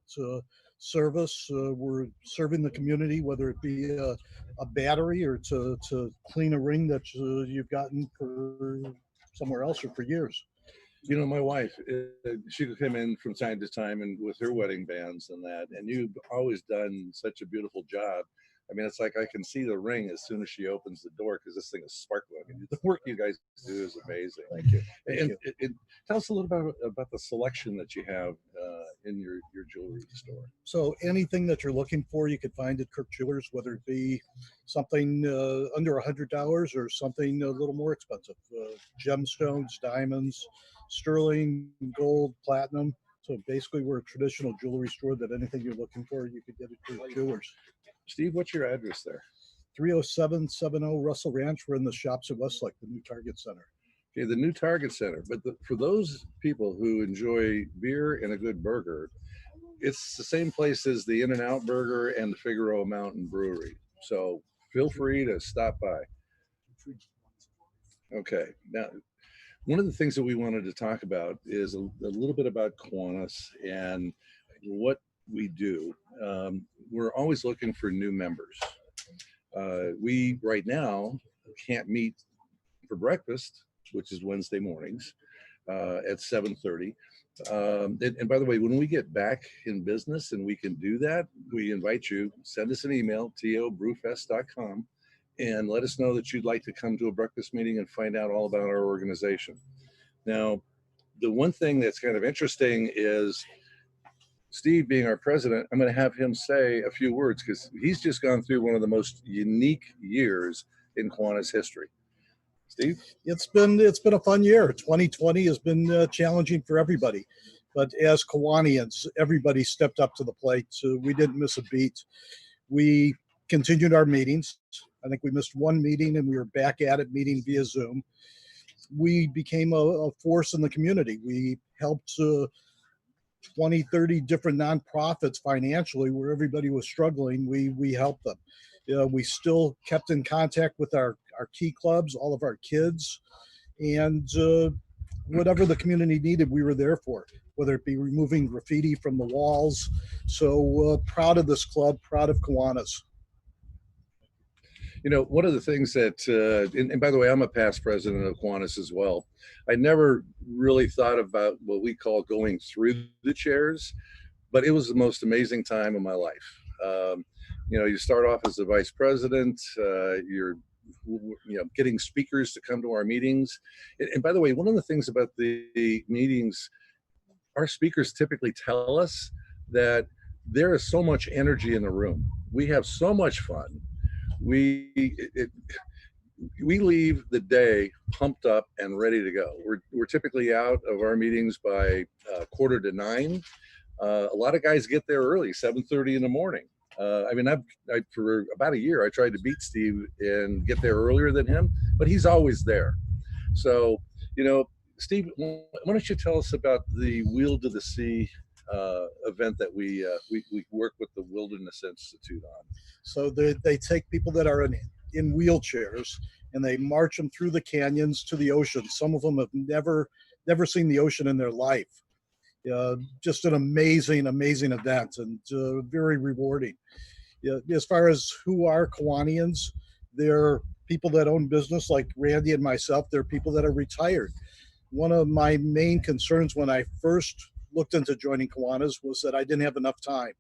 service, we're serving the community, whether it be a battery or to clean a ring that you've gotten for somewhere else or for years. You know, my wife, she would come in from time to time and with her wedding bands and that, and you've always done such a beautiful job. I mean, it's like I can see the ring as soon as she opens the door because this thing is sparkling. And the work you guys do is amazing. Thank you. And tell us a little bit about the selection that you have in your jewelry store. So anything that you're looking for, you could find at Kirk Jewelers, whether it be something under $100 or something a little more expensive. Gemstones, diamonds, sterling, gold, platinum. So basically, we're a traditional jewelry store that anything you're looking for, you could get at Kirk Jewelers. Steve, what's your address there? 30770 Russell Ranch. We're in the shops at Westlake, the new Target Center. Okay, the new Target Center. But for those people who enjoy beer and a good burger, it's the same place as the In-N-Out Burger and the Figueroa Mountain Brewery. So feel free to stop by. Okay, now one of the things that we wanted to talk about is a little bit about Kiwanis and what we do. We're always looking for new members. We right now can't meet for breakfast, which is Wednesday mornings at 7:30. And by the way, when we get back in business and we can do that, we invite you, send us an email, to.brewfest.com, and let us know that you'd like to come to a breakfast meeting and find out all about our organization. Now, the one thing that's kind of interesting is Steve being our president, I'm going to have him say a few words because he's just gone through one of the most unique years in Kiwanis history. Steve? It's been a fun year. 2020 has been challenging for everybody, but as Kiwanians, everybody stepped up to the plate. So we didn't miss a beat. We continued our meetings. I think we missed one meeting and we were back at it, meeting via Zoom. We became a force in the community. We helped 20, 30 different nonprofits financially where everybody was struggling. We helped them. We still kept in contact with our key clubs, all of our kids, and whatever the community needed, we were there for, whether it be removing graffiti from the walls. So proud of this club, proud of Kiwanis. You know, one of the things that, and by the way, I'm a past president of Kiwanis as well. I never really thought about what we call going through the chairs, but it was the most amazing time of my life. You know, you start off as the vice president, you're getting speakers to come to our meetings. And by the way, one of the things about the meetings, our speakers typically tell us that there is so much energy in the room. We have so much fun. We leave the day pumped up and ready to go. We're typically out of our meetings by 8:45. A lot of guys get there early, 7:30 in the morning. I mean, for about a year, I tried to beat Steve and get there earlier than him, but he's always there. So, you know, Steve, why don't you tell us about the Wheel to the Sea event that we work with the Wilderness Institute on? So they take people that are in wheelchairs and they march them through the canyons to the ocean. Some of them have never seen the ocean in their life. Just an amazing event and very rewarding. As far as who are Kiwanians, they're people that own business like Randy and myself. They're people that are retired. One of my main concerns when I first looked into joining Kiwanis was that I didn't have enough time.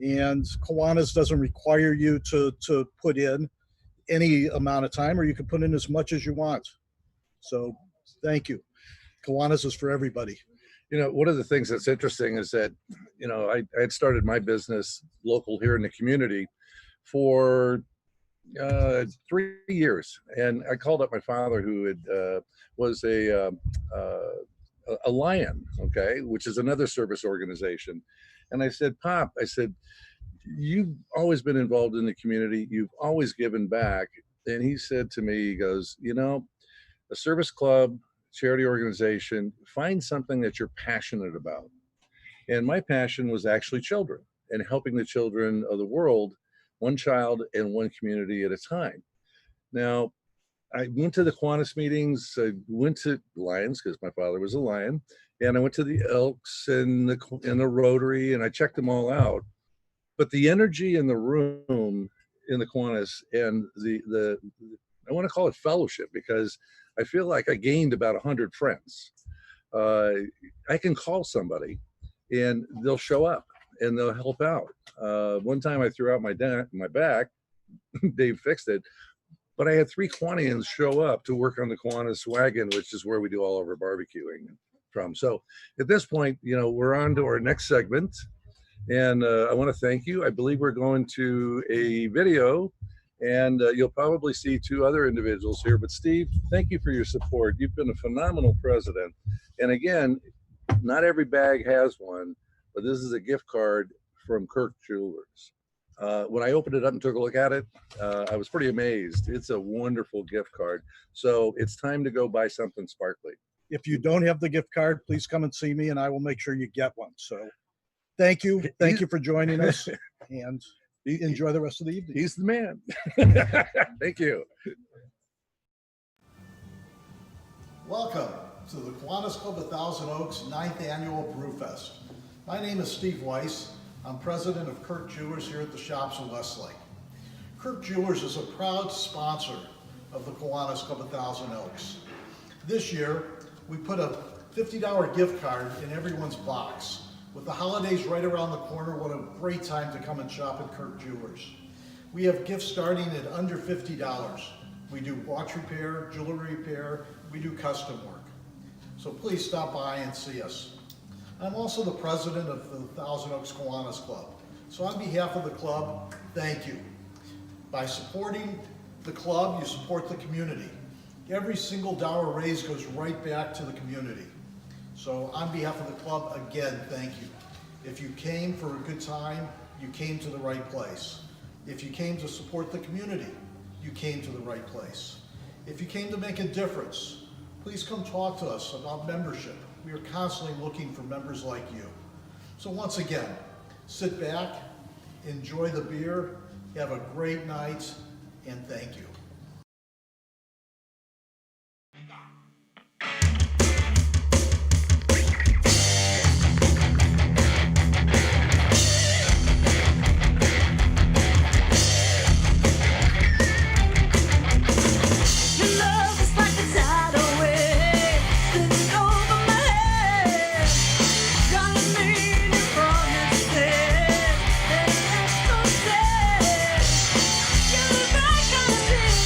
And Kiwanis doesn't require you to put in. any amount of time, or you can put in as much as you want. So thank you. Kiwanis is for everybody. You know, one of the things that's interesting is that, you know, I had started my business local here in the community for 3 years, and I called up my father, who was a Lion, okay, which is another service organization, and I said, Pop, I said, you've always been involved in the community, you've always given back, and he said to me, he goes, you know, a service club, charity organization, find something that you're passionate about. And my passion was actually children and helping the children of the world, one child and one community at a time. Now, I went to the Kiwanis meetings, I went to Lions because my father was a Lion, and I went to the Elks and the Rotary, and I checked them all out. But the energy in the room in the Kiwanis and the I want to call it fellowship, because I feel like I gained about 100 friends. I can call somebody and they'll show up and they'll help out. One time I threw out my back, Dave fixed it, but I had 3 Kiwanians show up to work on the Kiwanis wagon, which is where we do all of our barbecuing from. So at this point, you know, we're on to our next segment, and I want to thank you. I believe we're going to a video, and you'll probably see 2 other individuals here. But Steve, thank you for your support. You've been a phenomenal president. And again, not every bag has one, but this is a gift card from Kirk Jewelers. When I opened it up and took a look at it, I was pretty amazed. It's a wonderful gift card. So it's time to go buy something sparkly. If you don't have the gift card, please come and see me and I will make sure you get one. So thank you. Thank you for joining us, and enjoy the rest of the evening. He's the man. Thank you. Welcome to the Kiwanis Club of Thousand Oaks 9th Annual BrewFest. My name is Steve Weiss. I'm president of Kirk Jewelers here at the shops in Westlake. Kirk Jewelers is a proud sponsor of the Kiwanis Club of Thousand Oaks. This year, we put a $50 gift card in everyone's box. With the holidays right around the corner, what a great time to come and shop at Kirk Jewelers. We have gifts starting at under $50. We do watch repair, jewelry repair, we do custom work. So please stop by and see us. I'm also the president of the Thousand Oaks Kiwanis Club. So on behalf of the club, thank you. By supporting the club, you support the community. Every single dollar raised goes right back to the community. So on behalf of the club, again, thank you. If you came for a good time, you came to the right place. If you came to support the community, you came to the right place. If you came to make a difference, please come talk to us about membership. We are constantly looking for members like you. So once again, sit back, enjoy the beer, have a great night, and thank you. You're back on the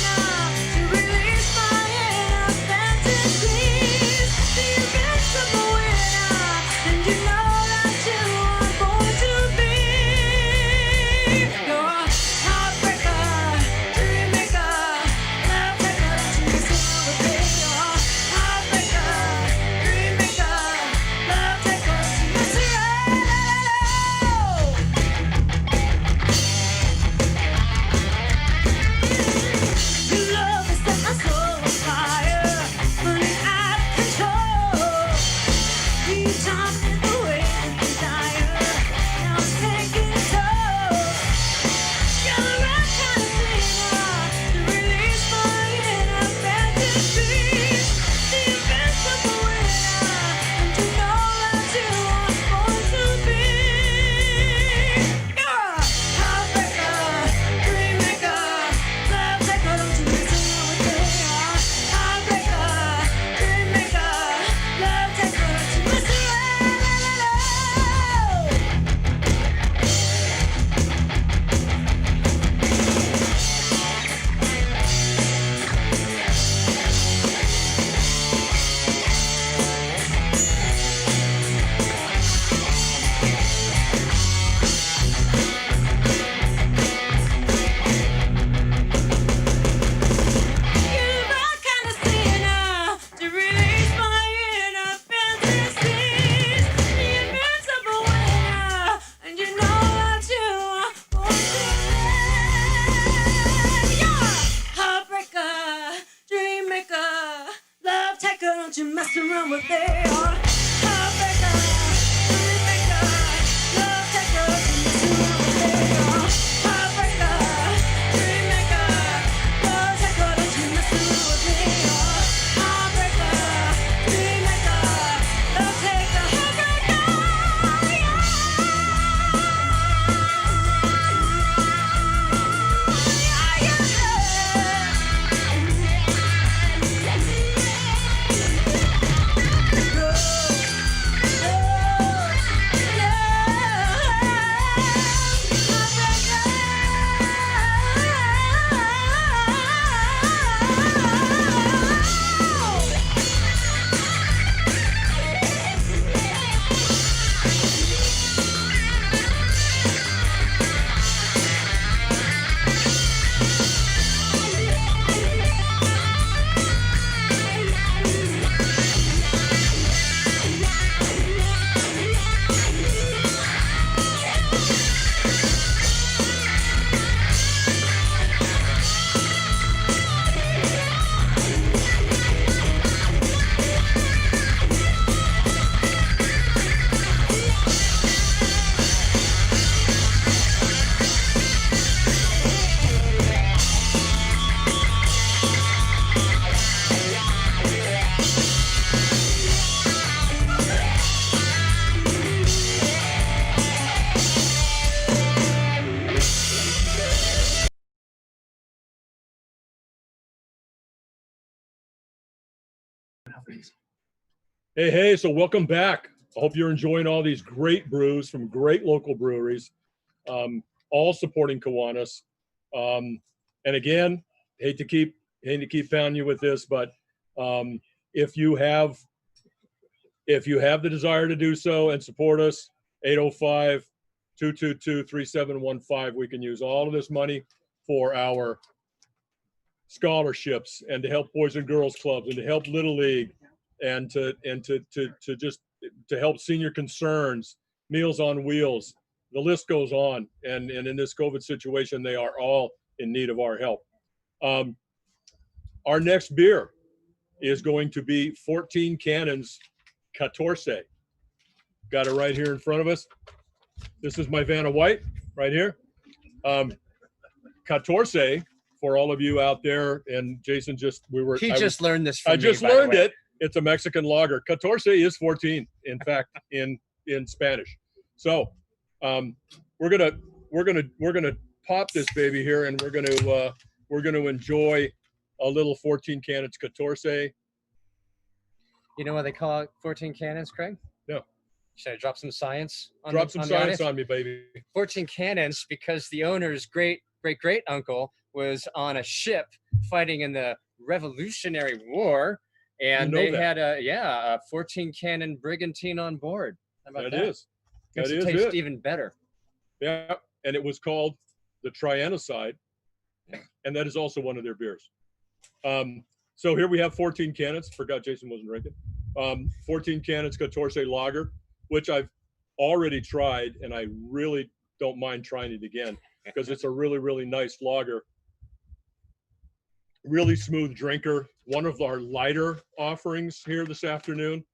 Hey, so welcome back. I hope you're enjoying all these great brews from great local breweries, all supporting Kiwanis. And again, hate to keep pounding you with this, but if you have the desire to do so and support us, 805-222-3715. We can use all of this money for our scholarships and to help Boys and Girls Clubs and to help Little League and to help senior concerns, Meals on Wheels. The list goes on. And in this COVID situation, they are all in need of our help. Our next beer is going to be 14 Cannons 14. Got it right here in front of us. This is my Vanna White right here. 14, for all of you out there, and Jason He just learned this from I me, just by the learned way. it. It's a Mexican lager. 14 is 14, in fact, in Spanish. So we're gonna pop this baby here, and we're gonna enjoy a little 14 Cannons 14. You know why they call it 14 Cannons, Craig? No. Should I drop some science on Drop the, some on the science audience? on me, baby. 14 Cannons because the owner's great uncle was on a ship fighting in the Revolutionary War, and You know they that. had a 14 cannon brigantine on board. How about that? That is. Makes That it is taste it. even better. Yeah, and it was called the Trianocide, and that is also one of their beers. So here we have 14 Cannons. Forgot Jason wasn't drinking. 14 Cannons 14 Lager, which I've already tried, and I really don't mind trying it again because it's a really, really nice lager. Really smooth drinker. One of our lighter offerings here this afternoon.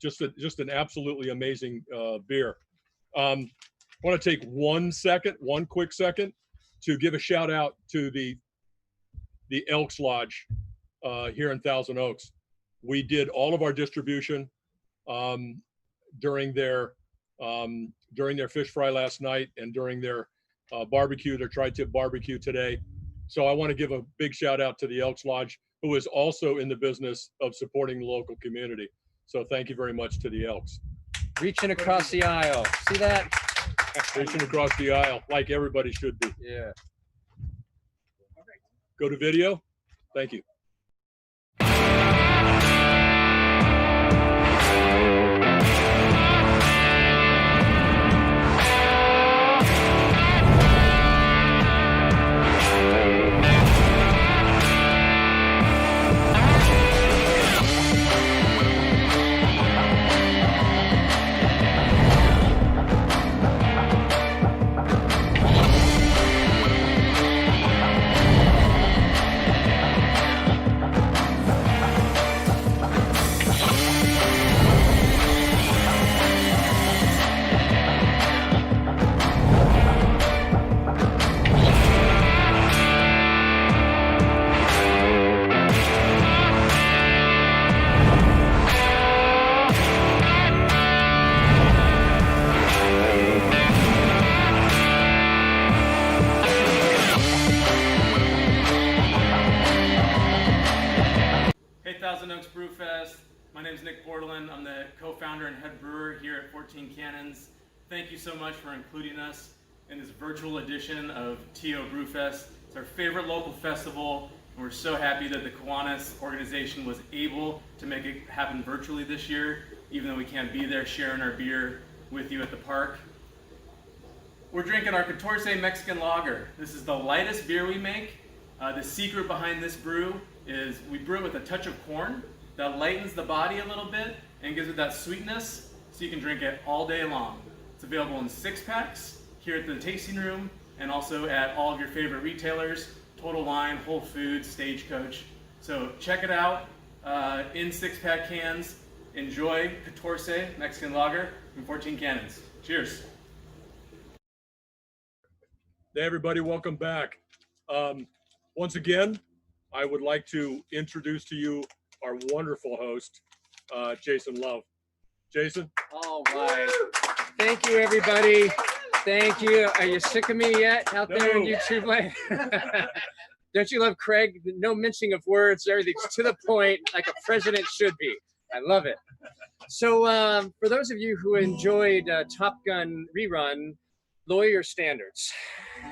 Just an absolutely amazing beer. I want to take one quick second to give a shout out to the Elks Lodge here in Thousand Oaks. We did all of our distribution during their fish fry last night and during their barbecue, their tri-tip barbecue today. So I want to give a big shout out to the Elks Lodge, who is also in the business of supporting the local community. So thank you very much to the Elks. Reaching across the aisle. See that? Reaching across the aisle, like everybody should be. Yeah. Go to video. Thank you. Hey, Thousand Oaks BrewFest. My name is Nick Bordelin. I'm the co-founder and head brewer here at 14 Cannons. Thank you so much for including us in this virtual edition of TO BrewFest. It's our favorite local festival, and we're so happy that the Kiwanis organization was able to make it happen virtually this year, even though we can't be there sharing our beer with you at the park. We're drinking our 14 Mexican Lager. This is the lightest beer we make. The secret behind this brew is we brew it with a touch of corn that lightens the body a little bit and gives it that sweetness so you can drink it all day long. It's available in 6-packs here at the tasting room and also at all of your favorite retailers, Total Wine, Whole Foods, Stagecoach. So check it out in 6-pack cans. Enjoy 14 Mexican Lager from 14 Cannons. Cheers. Hey everybody, welcome back. Once again, I would like to introduce to you our wonderful host, Jason Love. Jason? All right. Thank you, everybody. Thank you. Are you sick of me yet out there on No. YouTube land? Don't you love Craig? No mincing of words. Everything's to the point, like a president should be. I love it. So for those of you who enjoyed Top Gun rerun, lower your standards.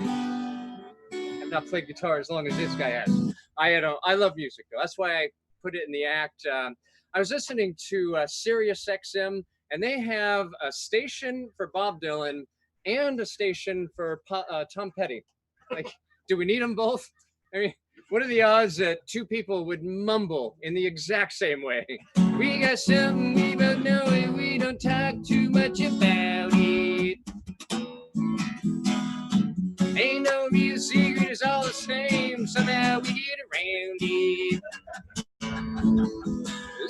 I've not played guitar as long as this guy has. I love music though. That's why I put it in the act. I was listening to Sirius XM, and they have a station for Bob Dylan and a station for Tom Petty. Like, do we need them both? I mean, what are the odds that two people would mumble in the exact same way? We got something we both know and we don't talk too much about it. Ain't no real secret, it's all the same. Somehow we get around it.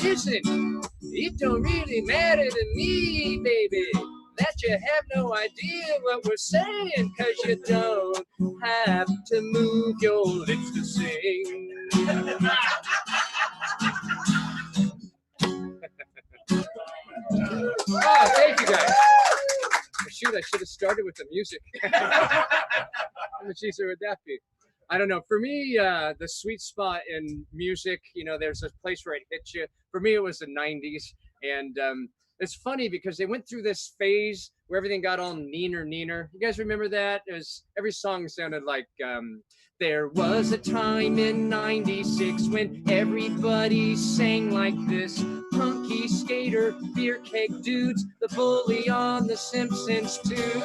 Listen, it don't really matter to me, baby, that you have no idea what we're saying, 'cause you don't have to move your lips to sing. Oh, thank you guys. Shoot, I should have started with the music. How much easier would that be? I don't know. For me, the sweet spot in music, you know, there's a place where it hits you. For me, it was the 90s. And it's funny because they went through this phase where everything got all neener. You guys remember that? It was, every song sounded like, there was a time in 96 when everybody sang like this. Punky skater, beer cake dudes, the bully on The Simpsons too.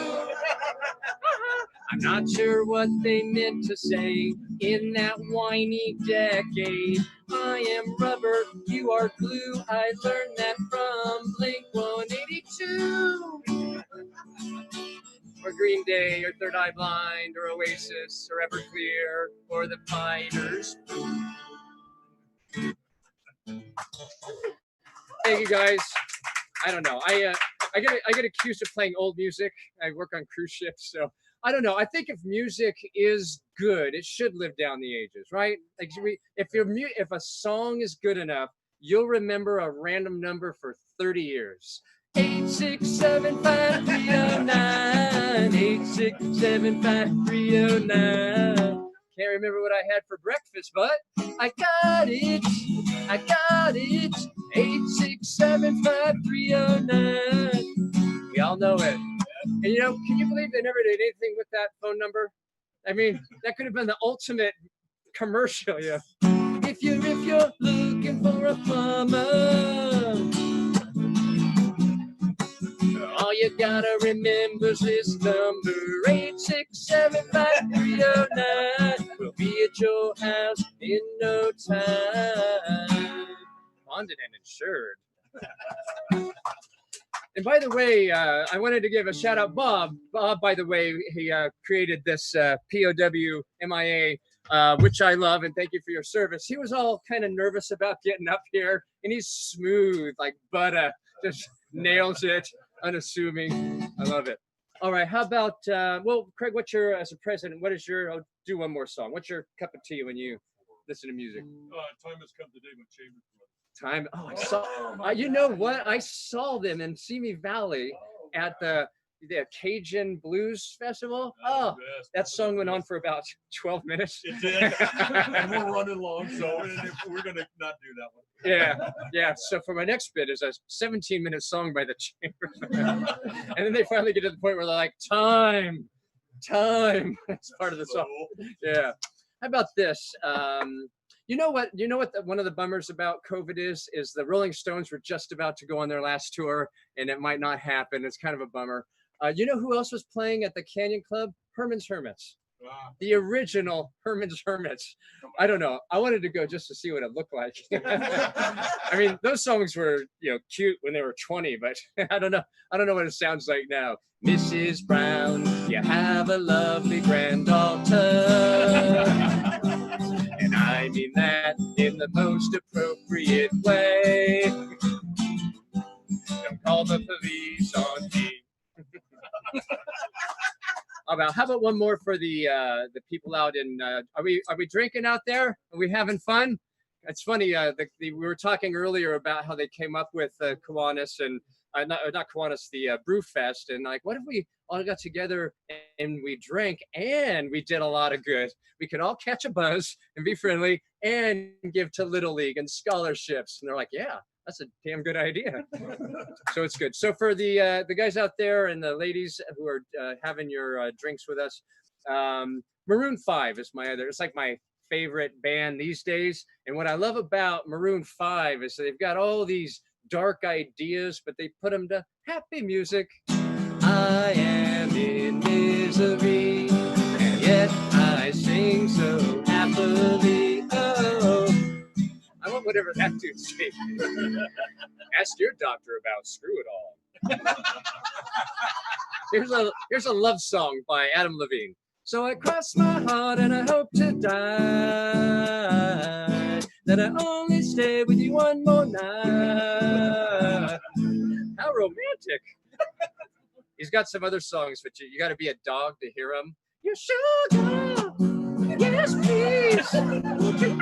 I'm not sure what they meant to say in that whiny decade. I am rubber, you are glue. I learned that from Blink-182. Or Green Day, or Third Eye Blind, or Oasis, or Everclear, or the Fighters. Thank you guys. I don't know. I get accused of playing old music. I work on cruise ships, so I don't know. I think if music is good, it should live down the ages, right? Like if a song is good enough, you'll remember a random number for 30 years. 8675309. 8675309. Can't remember what I had for breakfast, but I got it. 8675309. We all know it. And you know, can you believe they never did anything with that phone number? I mean, that could have been the ultimate commercial, yeah. If you're looking for a plumber, all you gotta remember is this number, 8675309. We'll be at your house in no time. Bonded and insured. And by the way, I wanted to give a shout out, Bob. Bob, by the way, he created this POW MIA, which I love, and thank you for your service. He was all kind of nervous about getting up here, and he's smooth like butter, just nails it, unassuming. I love it. All right, how about, well, Craig, what's your, as a president, what is your, I'll do one more song. What's your cup of tea when you listen to music? Time has come today with Chambers. Time. Oh, I saw. You know what? I saw them in Simi Valley at the Cajun Blues Festival. Oh, that song went on for about 12 minutes. It did. And we're running long, so we're gonna not do that one. Yeah. So for my next bit is a 17-minute song by the Chambers, and then they finally get to the point where they're like, "Time." That's part of the song. Yeah. How about this? You know what? One of the bummers about COVID is the Rolling Stones were just about to go on their last tour, and it might not happen. It's kind of a bummer. You know who else was playing at the Canyon Club? Herman's Hermits. Wow. The original Herman's Hermits. I don't know. I wanted to go just to see what it looked like. I mean, those songs were, cute when they were 20, but I don't know what it sounds like now. Mrs. Brown, you have a lovely granddaughter. And I mean that in the most appropriate way. Don't call the police on me. How about one more for the people out in? Are we drinking out there? Are we having fun? It's funny. We were talking earlier about how they came up with Kiwanis and not Kiwanis, the BrewFest, and like, what if we all got together and we drank and we did a lot of good? We could all catch a buzz and be friendly and give to Little League and scholarships. And they're like, yeah, That's a damn good idea. So it's good. So for the guys out there and the ladies who are having your drinks with us, Maroon 5 is my other. It's like my favorite band these days. And what I love about Maroon 5 is they've got all these dark ideas, but they put them to happy music. I am in misery, and yet I sing so happily. Oh, I want whatever that dude's saying. Ask your doctor about Screw It All. Here's a love song by Adam Levine. So I cross my heart and I hope to die, that I only stay with you one more night. How romantic. He's got some other songs, but you got to be a dog to hear them. You sugar, yes please. Won't you?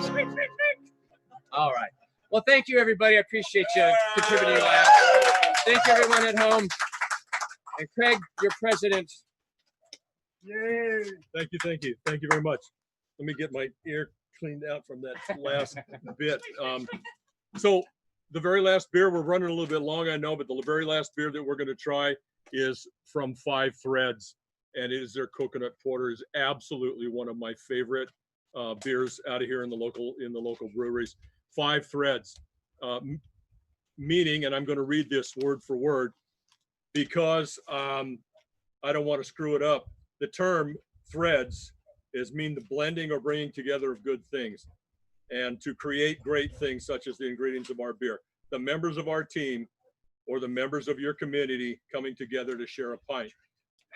Sweet, sweet, sweet. All right. Well, thank you, everybody. I appreciate you contributing your laugh. Thank you, everyone at home. And Craig, your president. Yay! Thank you very much. Let me get my ear cleaned out from that last bit. So the very last beer, we're running a little bit long, I know, but the very last beer that we're going to try is from 5 Threads, and it is their coconut porter. Is absolutely one of my favorite beers out of here in the local breweries. 5 Threads, meaning, and I'm going to read this word for word because I don't want to screw it up. The term threads mean the blending or bringing together of good things and to create great things such as the ingredients of our beer. The members of our team or the members of your community coming together to share a pint.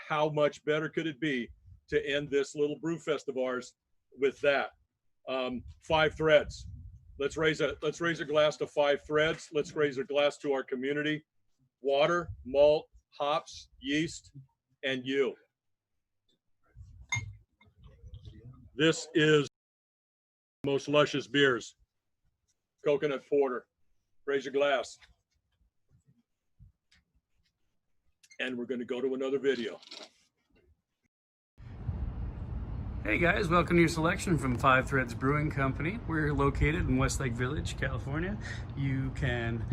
How much better could it be to end this little brew fest of ours with that? 5 Threads. Let's raise a glass to 5 Threads. Let's raise a glass to our community. Water, malt, hops, yeast, and you. This is the most luscious beers. Coconut porter. Raise your glass. And we're going to go to another video. Hey guys, welcome to your selection from 5 Threads Brewing Company. We're located in Westlake Village, California. You can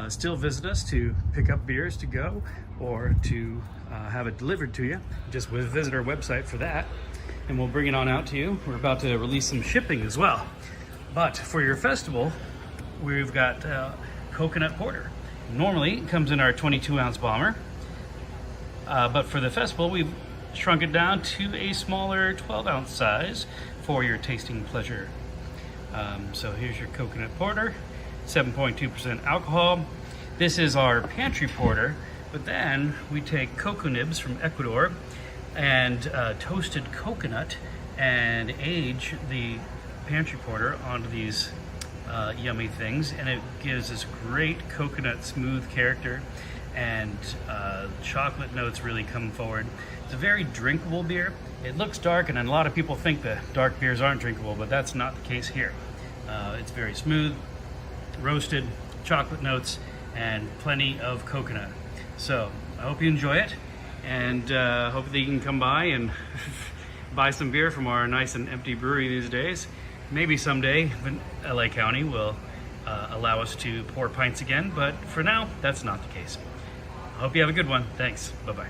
still visit us to pick up beers to go or to have it delivered to you. Just visit our website for that and we'll bring it on out to you. We're about to release some shipping as well. But for your festival, we've got coconut porter. Normally it comes in our 22-ounce bomber, but for the festival we've shrunk it down to a smaller 12-ounce size for your tasting pleasure. So here's your coconut porter, 7.2% alcohol. This is our pantry porter, but then we take cocoa nibs from Ecuador and toasted coconut and age the pantry porter onto these yummy things, and it gives this great coconut smooth character, and chocolate notes really come forward. It's a very drinkable beer. It looks dark, and a lot of people think that dark beers aren't drinkable, but that's not the case here. It's very smooth, roasted, chocolate notes, and plenty of coconut. So I hope you enjoy it, and hope that you can come by and buy some beer from our nice and empty brewery these days. Maybe someday LA County will allow us to pour pints again, but for now, that's not the case. I hope you have a good one. Thanks. Bye-bye.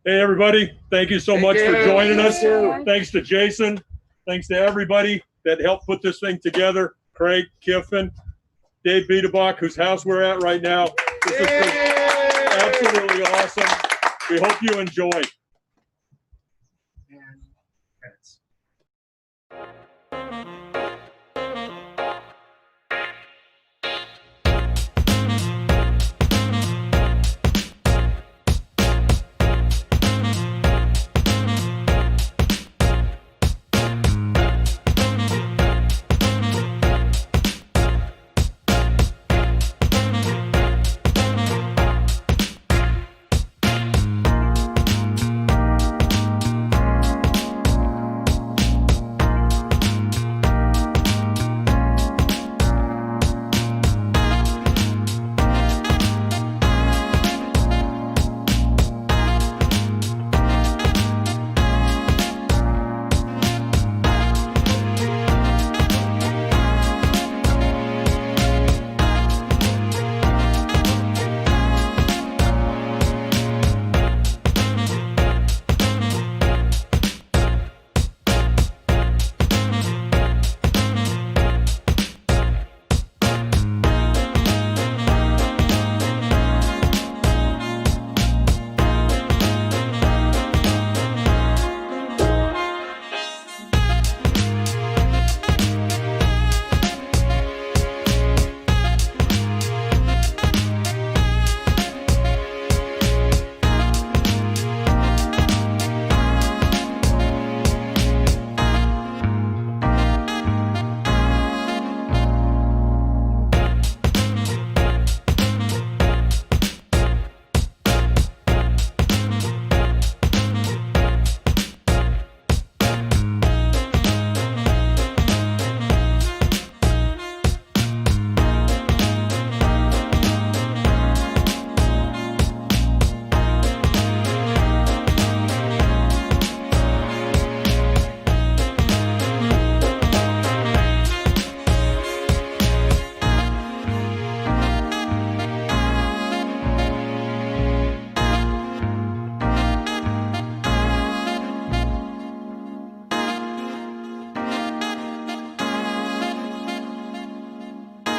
Hey everybody, thank you so much for joining us. Thanks to Jason. Thanks to everybody that helped put this thing together. Craig Kiffin, Dave Biederbach, whose house we're at right now. This is absolutely awesome. We hope you enjoy.